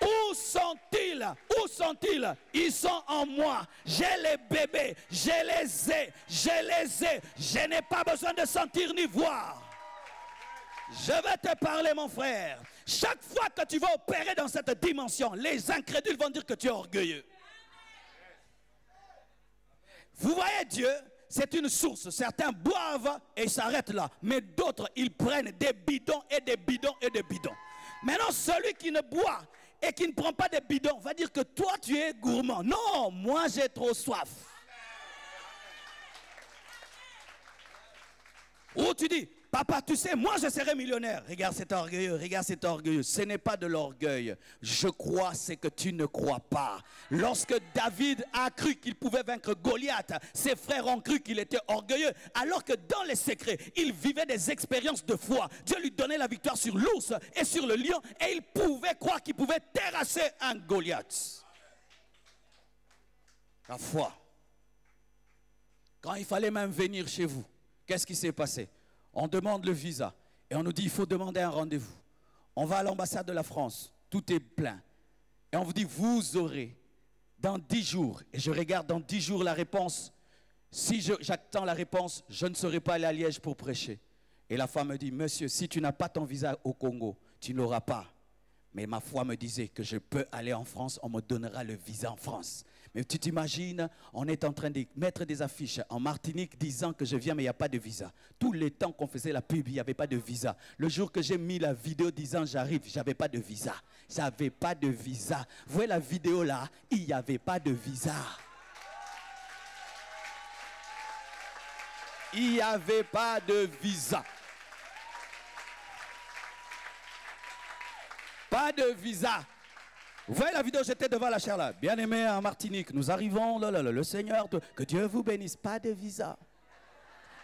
Où sont-ils? Où sont-ils? Ils sont en moi. J'ai les bébés, je les ai. Je n'ai pas besoin de sentir ni voir. Je vais te parler, mon frère. Chaque fois que tu vas opérer dans cette dimension, les incrédules vont dire que tu es orgueilleux. Vous voyez, Dieu, c'est une source. Certains boivent et ils s'arrêtent là. Mais d'autres, ils prennent des bidons et des bidons et des bidons. Maintenant, celui qui ne boit et qui ne prend pas des bidons va dire que toi, tu es gourmand. Non, moi, j'ai trop soif. Ou tu dis, Papa, tu sais, moi je serai millionnaire. Regarde cet orgueilleux, regarde cet orgueilleux. Ce n'est pas de l'orgueil. Je crois, c'est que tu ne crois pas. Lorsque David a cru qu'il pouvait vaincre Goliath, ses frères ont cru qu'il était orgueilleux. Alors que dans les secrets, il vivait des expériences de foi. Dieu lui donnait la victoire sur l'ours et sur le lion. Et il pouvait croire qu'il pouvait terrasser un Goliath. La foi. Quand il fallait même venir chez vous, qu'est-ce qui s'est passé? On demande le visa et on nous dit il faut demander un rendez-vous. On va à l'ambassade de la France, tout est plein. Et on vous dit vous aurez dans 10 jours, et je regarde dans 10 jours la réponse. Si j'attends la réponse, je ne serai pas allé à Liège pour prêcher. Et la femme me dit monsieur, si tu n'as pas ton visa au Congo, tu ne l'auras pas. Mais ma foi me disait que je peux aller en France, on me donnera le visa en France. Mais tu t'imagines, on est en train de mettre des affiches en Martinique disant que je viens mais il n'y a pas de visa. Tous les temps qu'on faisait la pub, il n'y avait pas de visa. Le jour que j'ai mis la vidéo disant j'arrive, je n'avais pas de visa. J'avais pas de visa. Vous voyez la vidéo là, il n'y avait pas de visa. Il n'y avait pas de visa. Pas de visa. Vous voyez la vidéo, j'étais devant la chaire là. Bien-aimé en Martinique, nous arrivons, le Seigneur, que Dieu vous bénisse. Pas de visa.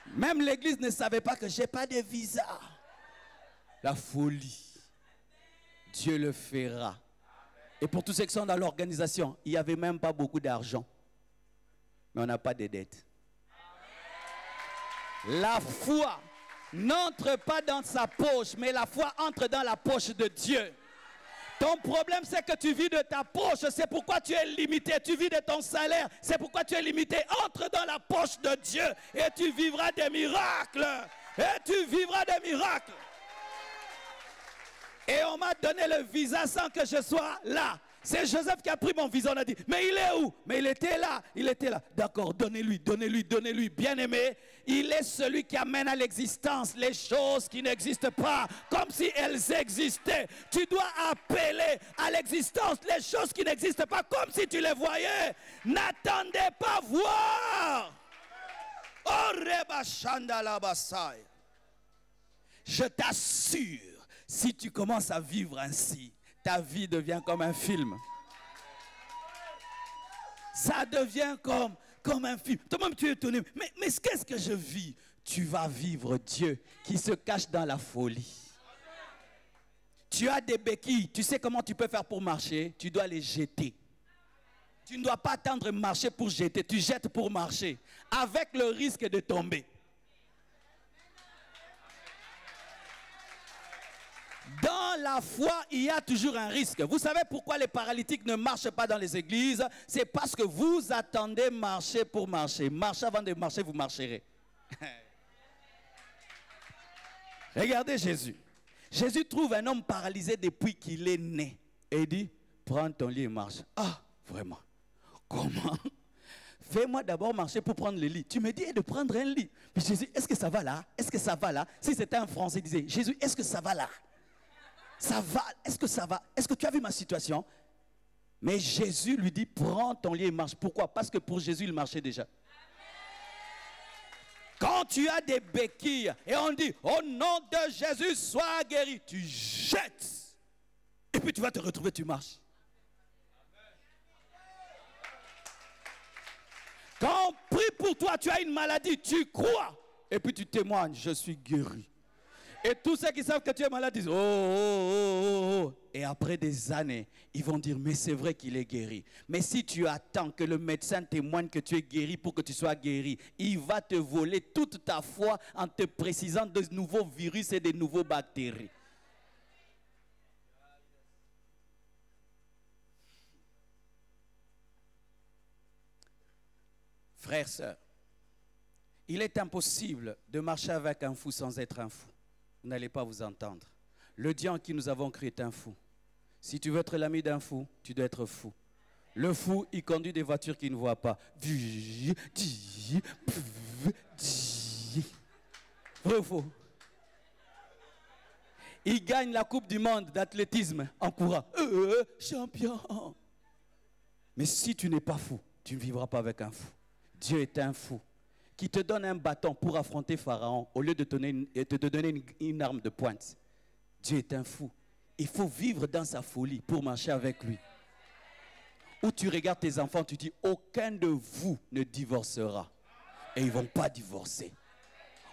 Même l'église ne savait pas que j'ai pas de visa. La folie. Dieu le fera. Et pour tous ceux qui sont dans l'organisation, il n'y avait même pas beaucoup d'argent. Mais on n'a pas de dettes. La foi n'entre pas dans sa poche, mais la foi entre dans la poche de Dieu. Ton problème, c'est que tu vis de ta poche. C'est pourquoi tu es limité. Tu vis de ton salaire. C'est pourquoi tu es limité. Entre dans la poche de Dieu et tu vivras des miracles. Et tu vivras des miracles. Et on m'a donné le visa sans que je sois là. C'est Joseph qui a pris mon visa. On a dit, mais il est où? Mais il était là. Il était là. D'accord, donnez-lui, donnez-lui, donnez-lui. Bien-aimé, il est celui qui amène à l'existence les choses qui n'existent pas, comme si elles existaient. Tu dois appeler à l'existence les choses qui n'existent pas, comme si tu les voyais. N'attendez pas voir. Oh, Reba Shandala Basai. Je t'assure, si tu commences à vivre ainsi, ta vie devient comme un film. Ça devient comme un film. Toi-même, tu es étonné. Mais qu'est-ce que je vis? Tu vas vivre Dieu qui se cache dans la folie. Tu as des béquilles. Tu sais comment tu peux faire pour marcher? Tu dois les jeter. Tu ne dois pas attendre marcher pour jeter. Tu jettes pour marcher. Avec le risque de tomber. Dans la foi, il y a toujours un risque. Vous savez pourquoi les paralytiques ne marchent pas dans les églises? C'est parce que vous attendez marcher pour marcher. Marchez avant de marcher, vous marcherez. Regardez Jésus. Jésus trouve un homme paralysé depuis qu'il est né. Et il dit, prends ton lit et marche. Ah, vraiment? Comment? Fais-moi d'abord marcher pour prendre le lit. Tu me dis de prendre un lit. Puis Jésus, est-ce que ça va là? Est-ce que ça va là? Si c'était un Français, il disait, Jésus, est-ce que ça va là? Ça va? Est-ce que ça va? Est-ce que tu as vu ma situation? Mais Jésus lui dit, prends ton lit et marche. Pourquoi? Parce que pour Jésus, il marchait déjà. Quand tu as des béquilles et on dit, au nom de Jésus, sois guéri, tu jettes. Et puis tu vas te retrouver, tu marches. Quand on prie pour toi, tu as une maladie, tu crois. Et puis tu témoignes, je suis guéri. Et tous ceux qui savent que tu es malade disent, oh, oh, oh, oh. Et après des années, ils vont dire, mais c'est vrai qu'il est guéri. Mais si tu attends que le médecin témoigne que tu es guéri pour que tu sois guéri, il va te voler toute ta foi en te précisant de nouveaux virus et de nouveaux bactéries. Frères, sœurs, il est impossible de marcher avec un fou sans être un fou. Vous n'allez pas vous entendre. Le Dieu en qui nous avons cru est un fou. Si tu veux être l'ami d'un fou, tu dois être fou. Le fou, il conduit des voitures qu'il ne voit pas. Vrai ou faux? Il gagne la Coupe du Monde d'athlétisme en courant. Champion. Mais si tu n'es pas fou, tu ne vivras pas avec un fou. Dieu est un fou. qui te donne un bâton pour affronter Pharaon au lieu de te donner une arme de pointe. Dieu est un fou. Il faut vivre dans sa folie pour marcher avec lui. Où tu regardes tes enfants, tu dis, aucun de vous ne divorcera. Et ils ne vont pas divorcer.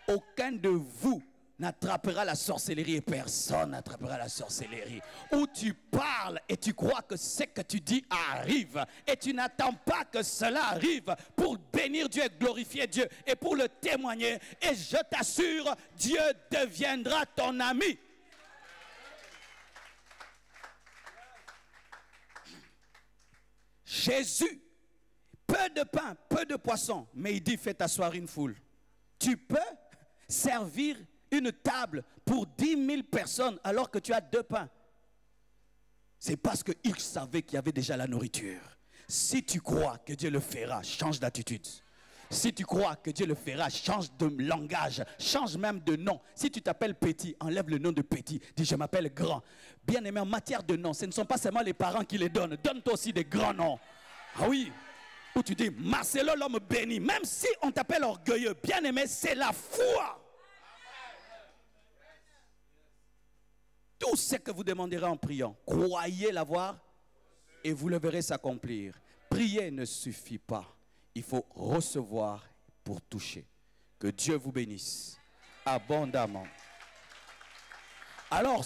Aucun de vous n'attrapera la sorcellerie et personne n'attrapera la sorcellerie. Où tu parles et tu crois que ce que tu dis arrive et tu n'attends pas que cela arrive pour bénir Dieu et glorifier Dieu et pour le témoigner. Et je t'assure, Dieu deviendra ton ami. Jésus, peu de pain, peu de poisson, mais il dit fais t'asseoir une foule. Tu peux servir une table pour 10 000 personnes alors que tu as 2 pains. C'est parce qu'il savait qu'il y avait déjà la nourriture. Si tu crois que Dieu le fera, change d'attitude. Si tu crois que Dieu le fera, change de langage, change même de nom. Si tu t'appelles Petit, enlève le nom de Petit. Dis je m'appelle Grand. Bien aimé, en matière de noms, ce ne sont pas seulement les parents qui les donnent. Donne-toi aussi des grands noms. Ah oui. Où tu dis Marcelo l'homme béni. Même si on t'appelle orgueilleux, bien aimé, c'est la foi. Tout ce que vous demanderez en priant, croyez l'avoir et vous le verrez s'accomplir. Prier ne suffit pas. Il faut recevoir pour toucher. Que Dieu vous bénisse abondamment. Alors,